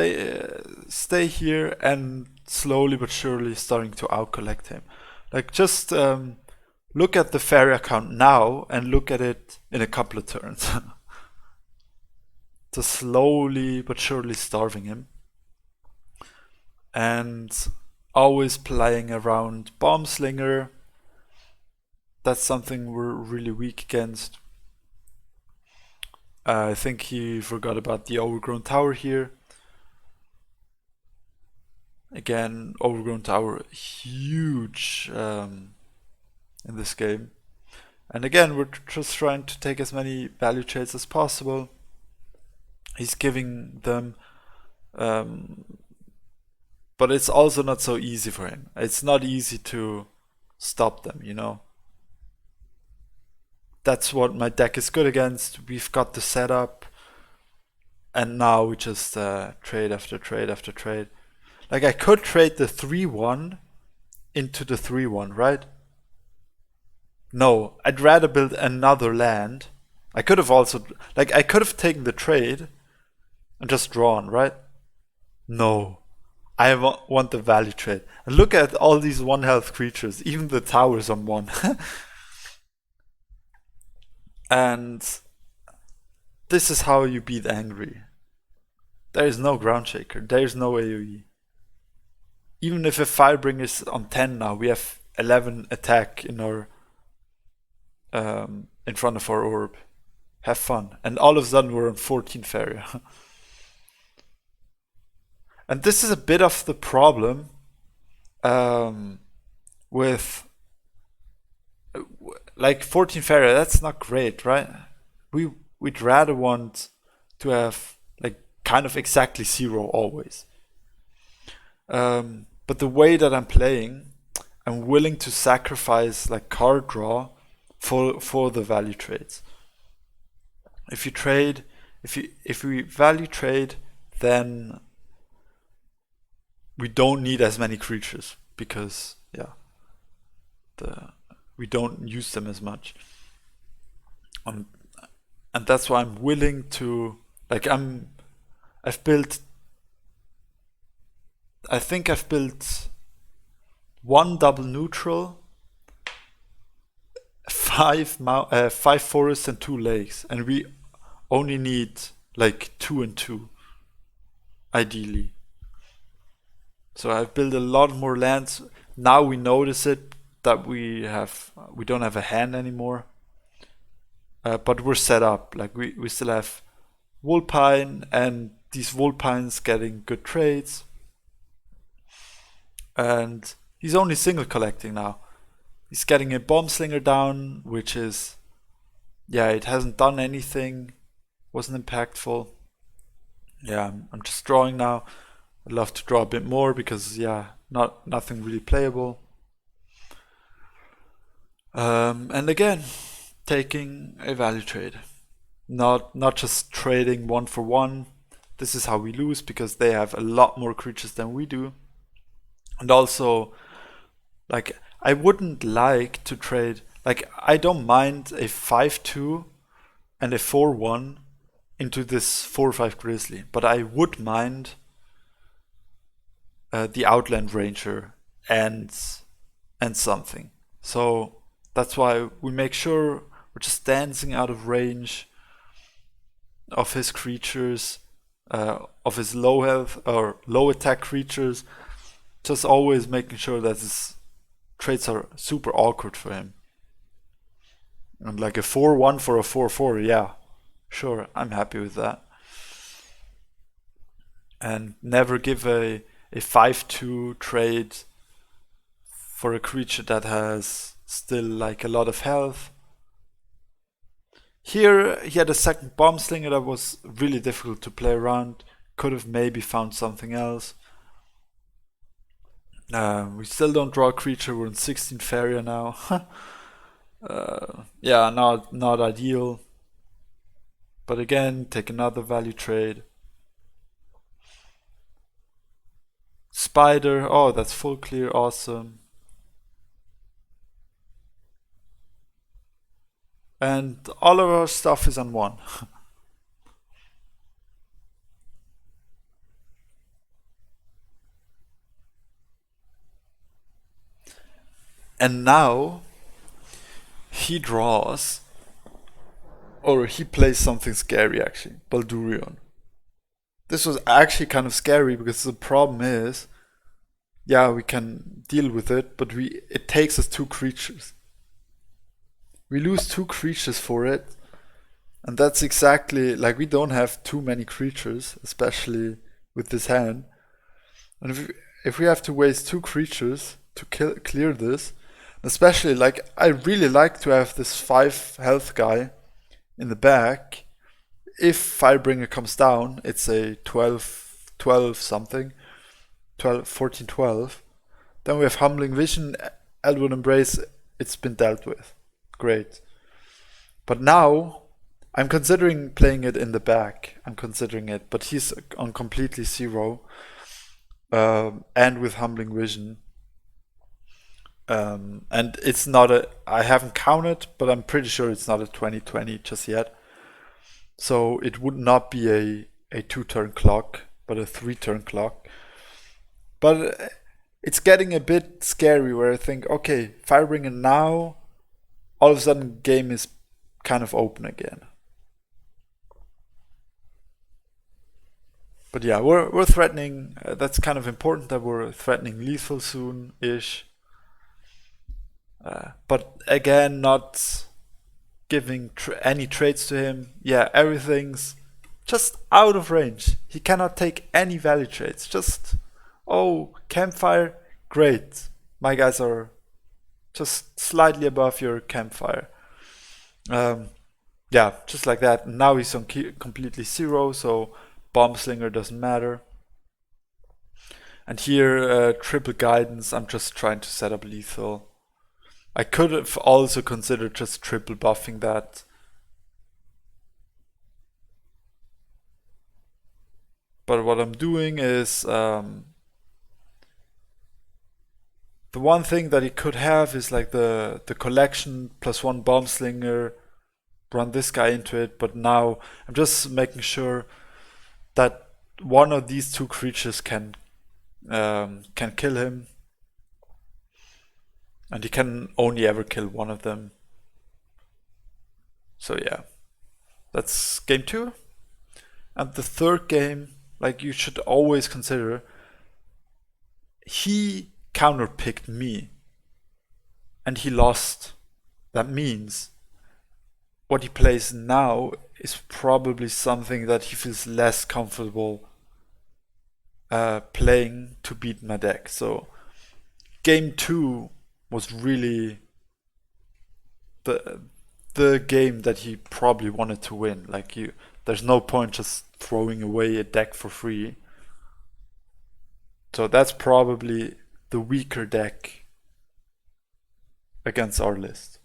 stay here and slowly but surely starting to out-collect him. Like just look at the fairy count now and look at it in a couple of turns. Just slowly but surely starving him. And always playing around Bomb Slinger. That's something we're really weak against. I think he forgot about the overgrown tower here. Again, overgrown tower, huge in this game. And again, we're just trying to take as many value trades as possible. He's giving them, but it's also not so easy for him. It's not easy to stop them, you know. That's what my deck is good against. We've got the setup, and now we just trade after trade after trade. Like I could trade the 3-1 into the 3-1, right? No, I'd rather build another land. I could have also, like I could have taken the trade and just drawn, right? No, I want the value trade. And look at all these 1 health creatures, even the towers on 1. And this is how you beat Angry. There is no ground shaker, there is no AoE. Even if a Firebringer is on 10 now, we have 11 attack in our in front of our orb. Have fun. And all of a sudden we're on 14 Fairy. And this is a bit of the problem with like 14 Fairy. That's not great, right? We'd rather want to have like kind of exactly 0 always. But the way that I'm playing, I'm willing to sacrifice like card draw for the value trades. If we value trade, then we don't need as many creatures because yeah, we don't use them as much. And that's why I'm willing to, like I think I've built 1 double neutral, 5 forests and 2 lakes, and we only need like 2 and 2 ideally. So I've built a lot more lands. Now we notice it that we don't have a hand anymore, but we're set up. Like we still have Vulpine, and these Vulpines getting good trades. And he's only single collecting now. He's getting a Bomb Slinger down, which is, yeah, it hasn't done anything, wasn't impactful. Yeah, I'm just drawing now. I'd love to draw a bit more because, yeah, nothing really playable. And again, taking a value trade. Not just trading 1 for 1. This is how we lose, because they have a lot more creatures than we do. And also, like, I wouldn't like to trade, like, I don't mind a 5/2 and a 4/1 into this 4/5 Grizzly, but I would mind the Outland Ranger and something. So that's why we make sure we're just dancing out of range of his creatures, of his low health or low attack creatures, just always making sure that his trades are super awkward for him. And like a 4/1 for a 4/4, yeah, sure, I'm happy with that. And never give a 5/2 trade for a creature that has still like a lot of health. Here he had a second Bomb Slinger that was really difficult to play around. Could have maybe found something else. We still don't draw a creature. We're in 16 Faria now. Yeah, not ideal. But again, take another value trade. Spider, oh, that's full clear, awesome. And all of our stuff is on 1. And now he draws, or he plays something scary actually, Baldurion. This was actually kind of scary, because the problem is, yeah, we can deal with it, but it takes us 2 creatures. We lose 2 creatures for it, and that's exactly, like, we don't have too many creatures, especially with this hand. And if we have to waste 2 creatures to clear this, especially, like, I really like to have this 5 health guy in the back. If Firebringer comes down, it's a 12 something, 14, 12. Then we have Humbling Vision, Elwood Embrace, it's been dealt with. Great. But now, I'm considering playing it in the back. I'm considering it, but he's on completely 0. And with Humbling Vision. And it's not I haven't counted, but I'm pretty sure it's not a 20/20 just yet. So it would not be a 2-turn clock, but a 3-turn clock. But it's getting a bit scary, where I think, okay, Firebringer now, all of a sudden game is kind of open again. But yeah, we're threatening, that's kind of important that we're threatening lethal soon-ish. But again, not giving any trades to him. Yeah, everything's just out of range. He cannot take any value trades. Just, oh, campfire, great. My guys are just slightly above your campfire. Yeah, just like that. Now he's on completely 0, so Bomb Slinger doesn't matter. And here, triple guidance, I'm just trying to set up lethal. I could have also considered just triple buffing that. But what I'm doing is, the one thing that he could have is like the collection +1 Bomb Slinger, run this guy into it, but now I'm just making sure that one of these 2 creatures can kill him. And he can only ever kill one of them. So yeah, that's game 2. And the third game, like, you should always consider, he counterpicked me and he lost. That means what he plays now is probably something that he feels less comfortable playing to beat my deck. So game 2 was really the game that he probably wanted to win. Like, there's no point just throwing away a deck for free. So that's probably the weaker deck against our list.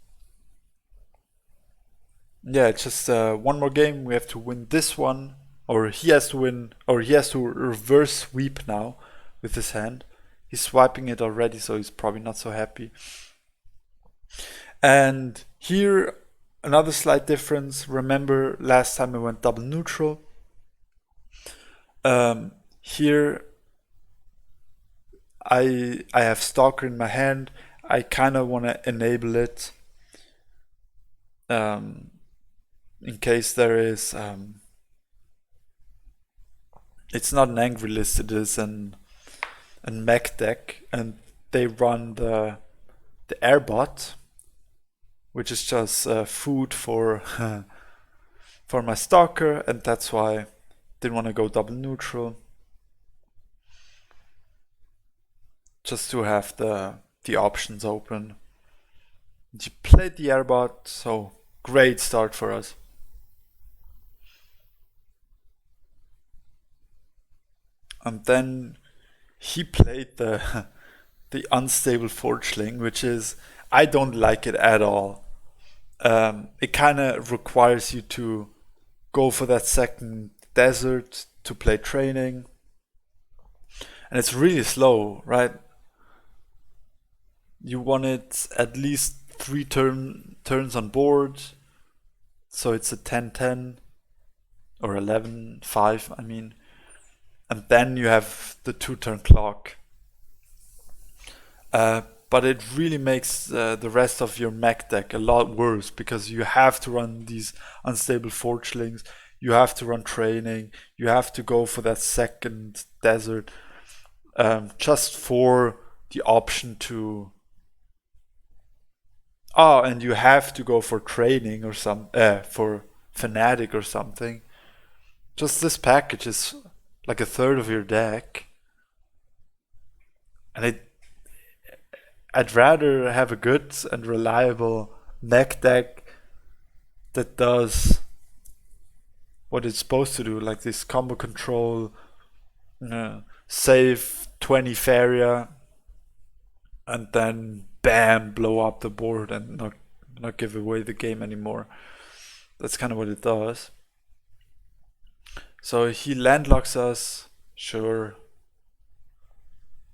Yeah, it's just one more game. We have to win this one, or he has to win, or he has to reverse sweep now with his hand. He's swiping it already, so he's probably not so happy. And here, another slight difference. Remember last time I went double neutral. Here, I have Stalker in my hand. I kind of want to enable it in case there is. It's not an angry list. It is an mech deck, and they run the airbot, which is just food for for my Stalker, and that's why I didn't want to go double neutral. Just to have the options open. You played the airbot, so great start for us. And then he played the unstable forgeling, which is, I don't like it at all. It kind of requires you to go for that second desert to play training, and it's really slow, right? You want it at least 3 turns on board, so it's a 10-10 or 11-5, I mean, and then you have the 2-turn clock. But it really makes the rest of your mech deck a lot worse, because you have to run these unstable forgelings, you have to run training, you have to go for that second desert, just for the option to... Oh, and you have to go for training or for fanatic or something. Just this package is like a third of your deck, and I'd rather have a good and reliable mech deck that does what it's supposed to do, like this combo control, save 20 Faria, and then bam, blow up the board and not give away the game anymore. That's kind of what it does. So he landlocks us, sure.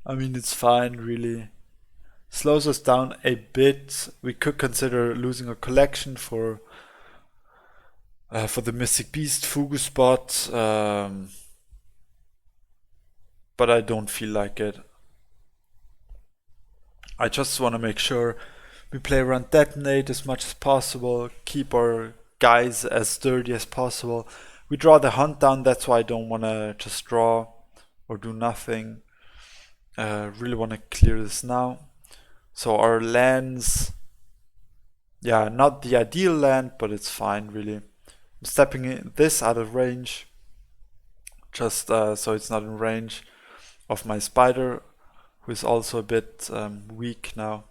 I mean, it's fine, really. Slows us down a bit. We could consider losing a collection for the Mystic Beast Fugu spot, but I don't feel like it. I just want to make sure we play around Detonate as much as possible, keep our guys as sturdy as possible. We draw the hunt down, that's why I don't want to just draw or do nothing. Really want to clear this now. So our lands, yeah, not the ideal land, but it's fine, really. I'm stepping this out of range, just so it's not in range of my spider, who is also a bit weak now.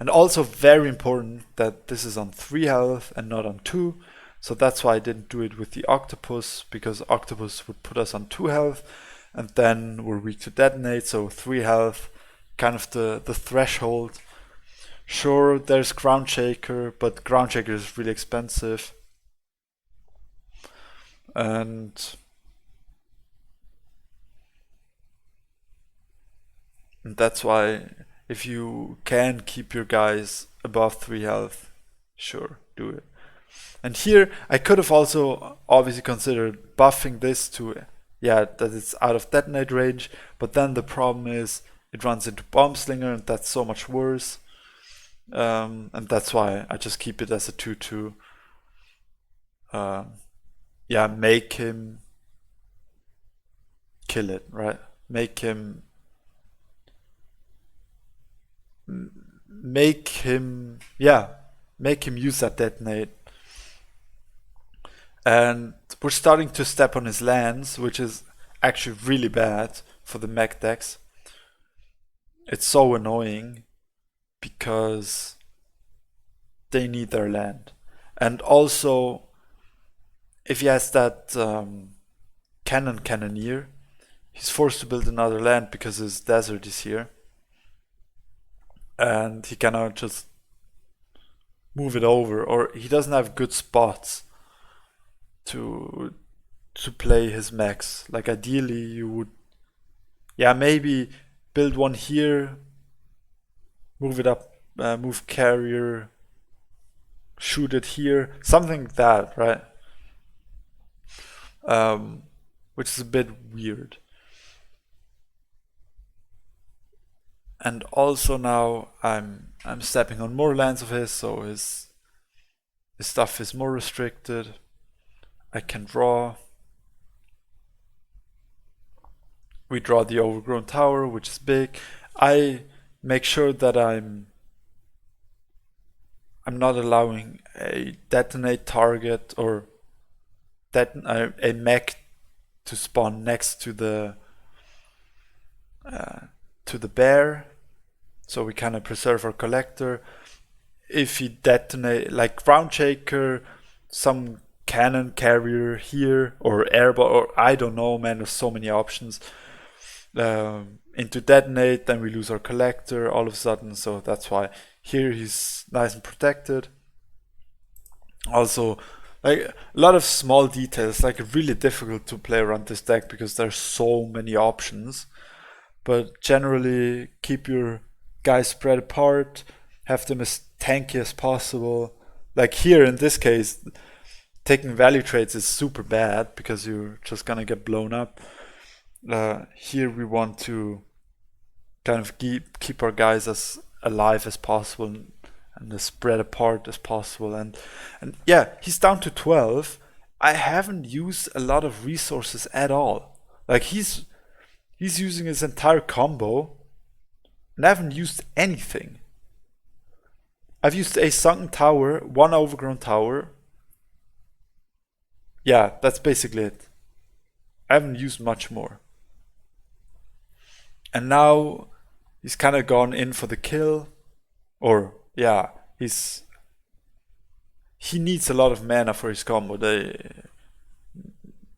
And also very important that this is on 3 health and not on 2. So that's why I didn't do it with the octopus, because octopus would put us on 2 health, and then we're weak to detonate, so 3 health, kind of the threshold. Sure, there's Ground Shaker, but Ground Shaker is really expensive. And that's why if you can keep your guys above 3 health, sure, do it. And here I could have also obviously considered buffing this to, yeah, that it's out of detonate range, but then the problem is it runs into Bomb Slinger, and that's so much worse. And that's why I just keep it as a 2-2. Yeah, make him kill it, right? Make him use that detonate. And we're starting to step on his lands, which is actually really bad for the mech decks. It's so annoying because they need their land. And also, if he has that Cannoneer, he's forced to build another land because his desert is here. and he cannot just move it over, or he doesn't have good spots to play his mechs. Like ideally you would, yeah, maybe build one here, move it up, move carrier, shoot it here, something like that, right? Which is a bit weird. And also now I'm stepping on more lands of his, so his stuff is more restricted. I can draw. We draw the overgrown tower, which is big. I make sure that I'm not allowing a detonate target or a mech to spawn next to the bear, so we kind of preserve our collector. If he detonate like ground shaker, some cannon carrier here, or airball, or I don't know, man. There's so many options. Into detonate, then we lose our collector all of a sudden. So that's why here he's nice and protected. Also, like a lot of small details, like really difficult to play around this deck because there's so many options. But generally, keep your guys spread apart, have them as tanky as possible. Like here in this case, taking value trades is super bad because you're just gonna get blown up. Here we want to kind of keep our guys as alive as possible and as spread apart as possible. And yeah, he's down to 12. I haven't used a lot of resources at all. Like he's using his entire combo and I haven't used anything. I've used a sunken tower, one overgrown tower. Yeah, that's basically it. I haven't used much more. And now he's kind of gone in for the kill. Or, yeah, he needs a lot of mana for his combo.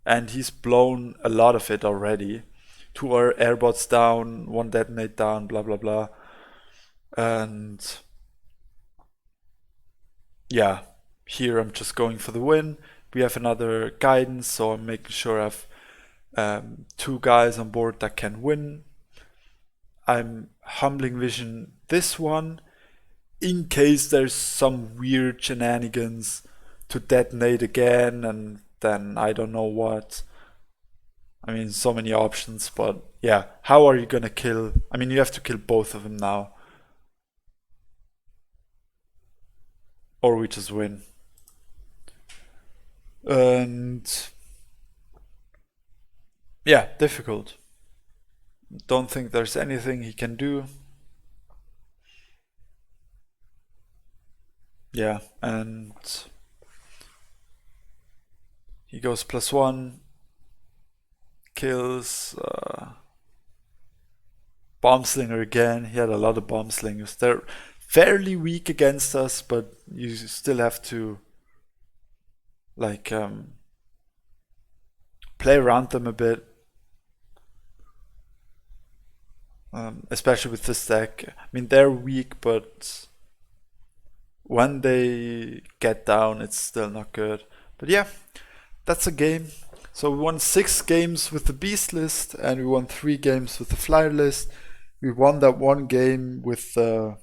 And he's blown a lot of it already. 2 airbots down, 1 detonate down, blah blah blah. And yeah, here I'm just going for the win. We have another guidance, so I'm making sure I have 2 guys on board that can win. I'm humbling vision this one in case there's some weird shenanigans to detonate again, and then I don't know what. I mean, so many options, but yeah, how are you gonna kill? I mean, you have to kill both of them now, or we just win. And yeah, difficult. Don't think there's anything he can do. Yeah, and he goes +1, kills Bomb Slinger again. He had a lot of Bomb Slingers. They're fairly weak against us, but you still have to like play around them a bit. Especially with this deck. I mean, they're weak, but when they get down, it's still not good. But yeah, that's a game. So we won 6 games with the Beast list, and we won 3 games with the Flyer list. We won that one game with the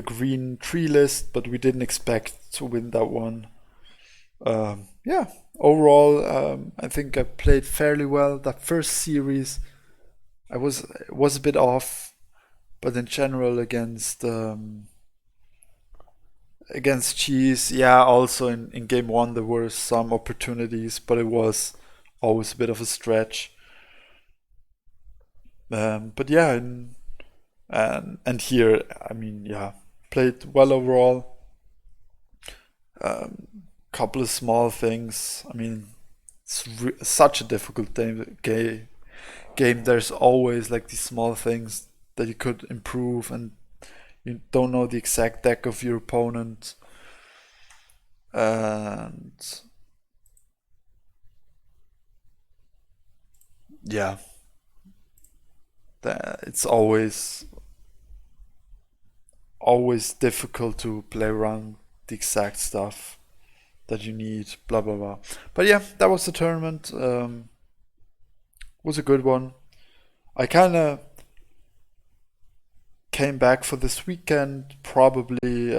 green tree list, but we didn't expect to win that one. Yeah, overall, I think I played fairly well. That first series, I was a bit off, but in general against Cheese, yeah. Also in game 1 there were some opportunities, but it was always a bit of a stretch. But yeah, and here, I mean, yeah, played well overall. Couple of small things. I mean, it's such a difficult game. There's always like these small things that you could improve, and you don't know the exact deck of your opponent. And yeah, it's always always difficult to play around the exact stuff that you need, blah blah blah. But yeah, that was the tournament. Was a good one. I kind of came back for this weekend probably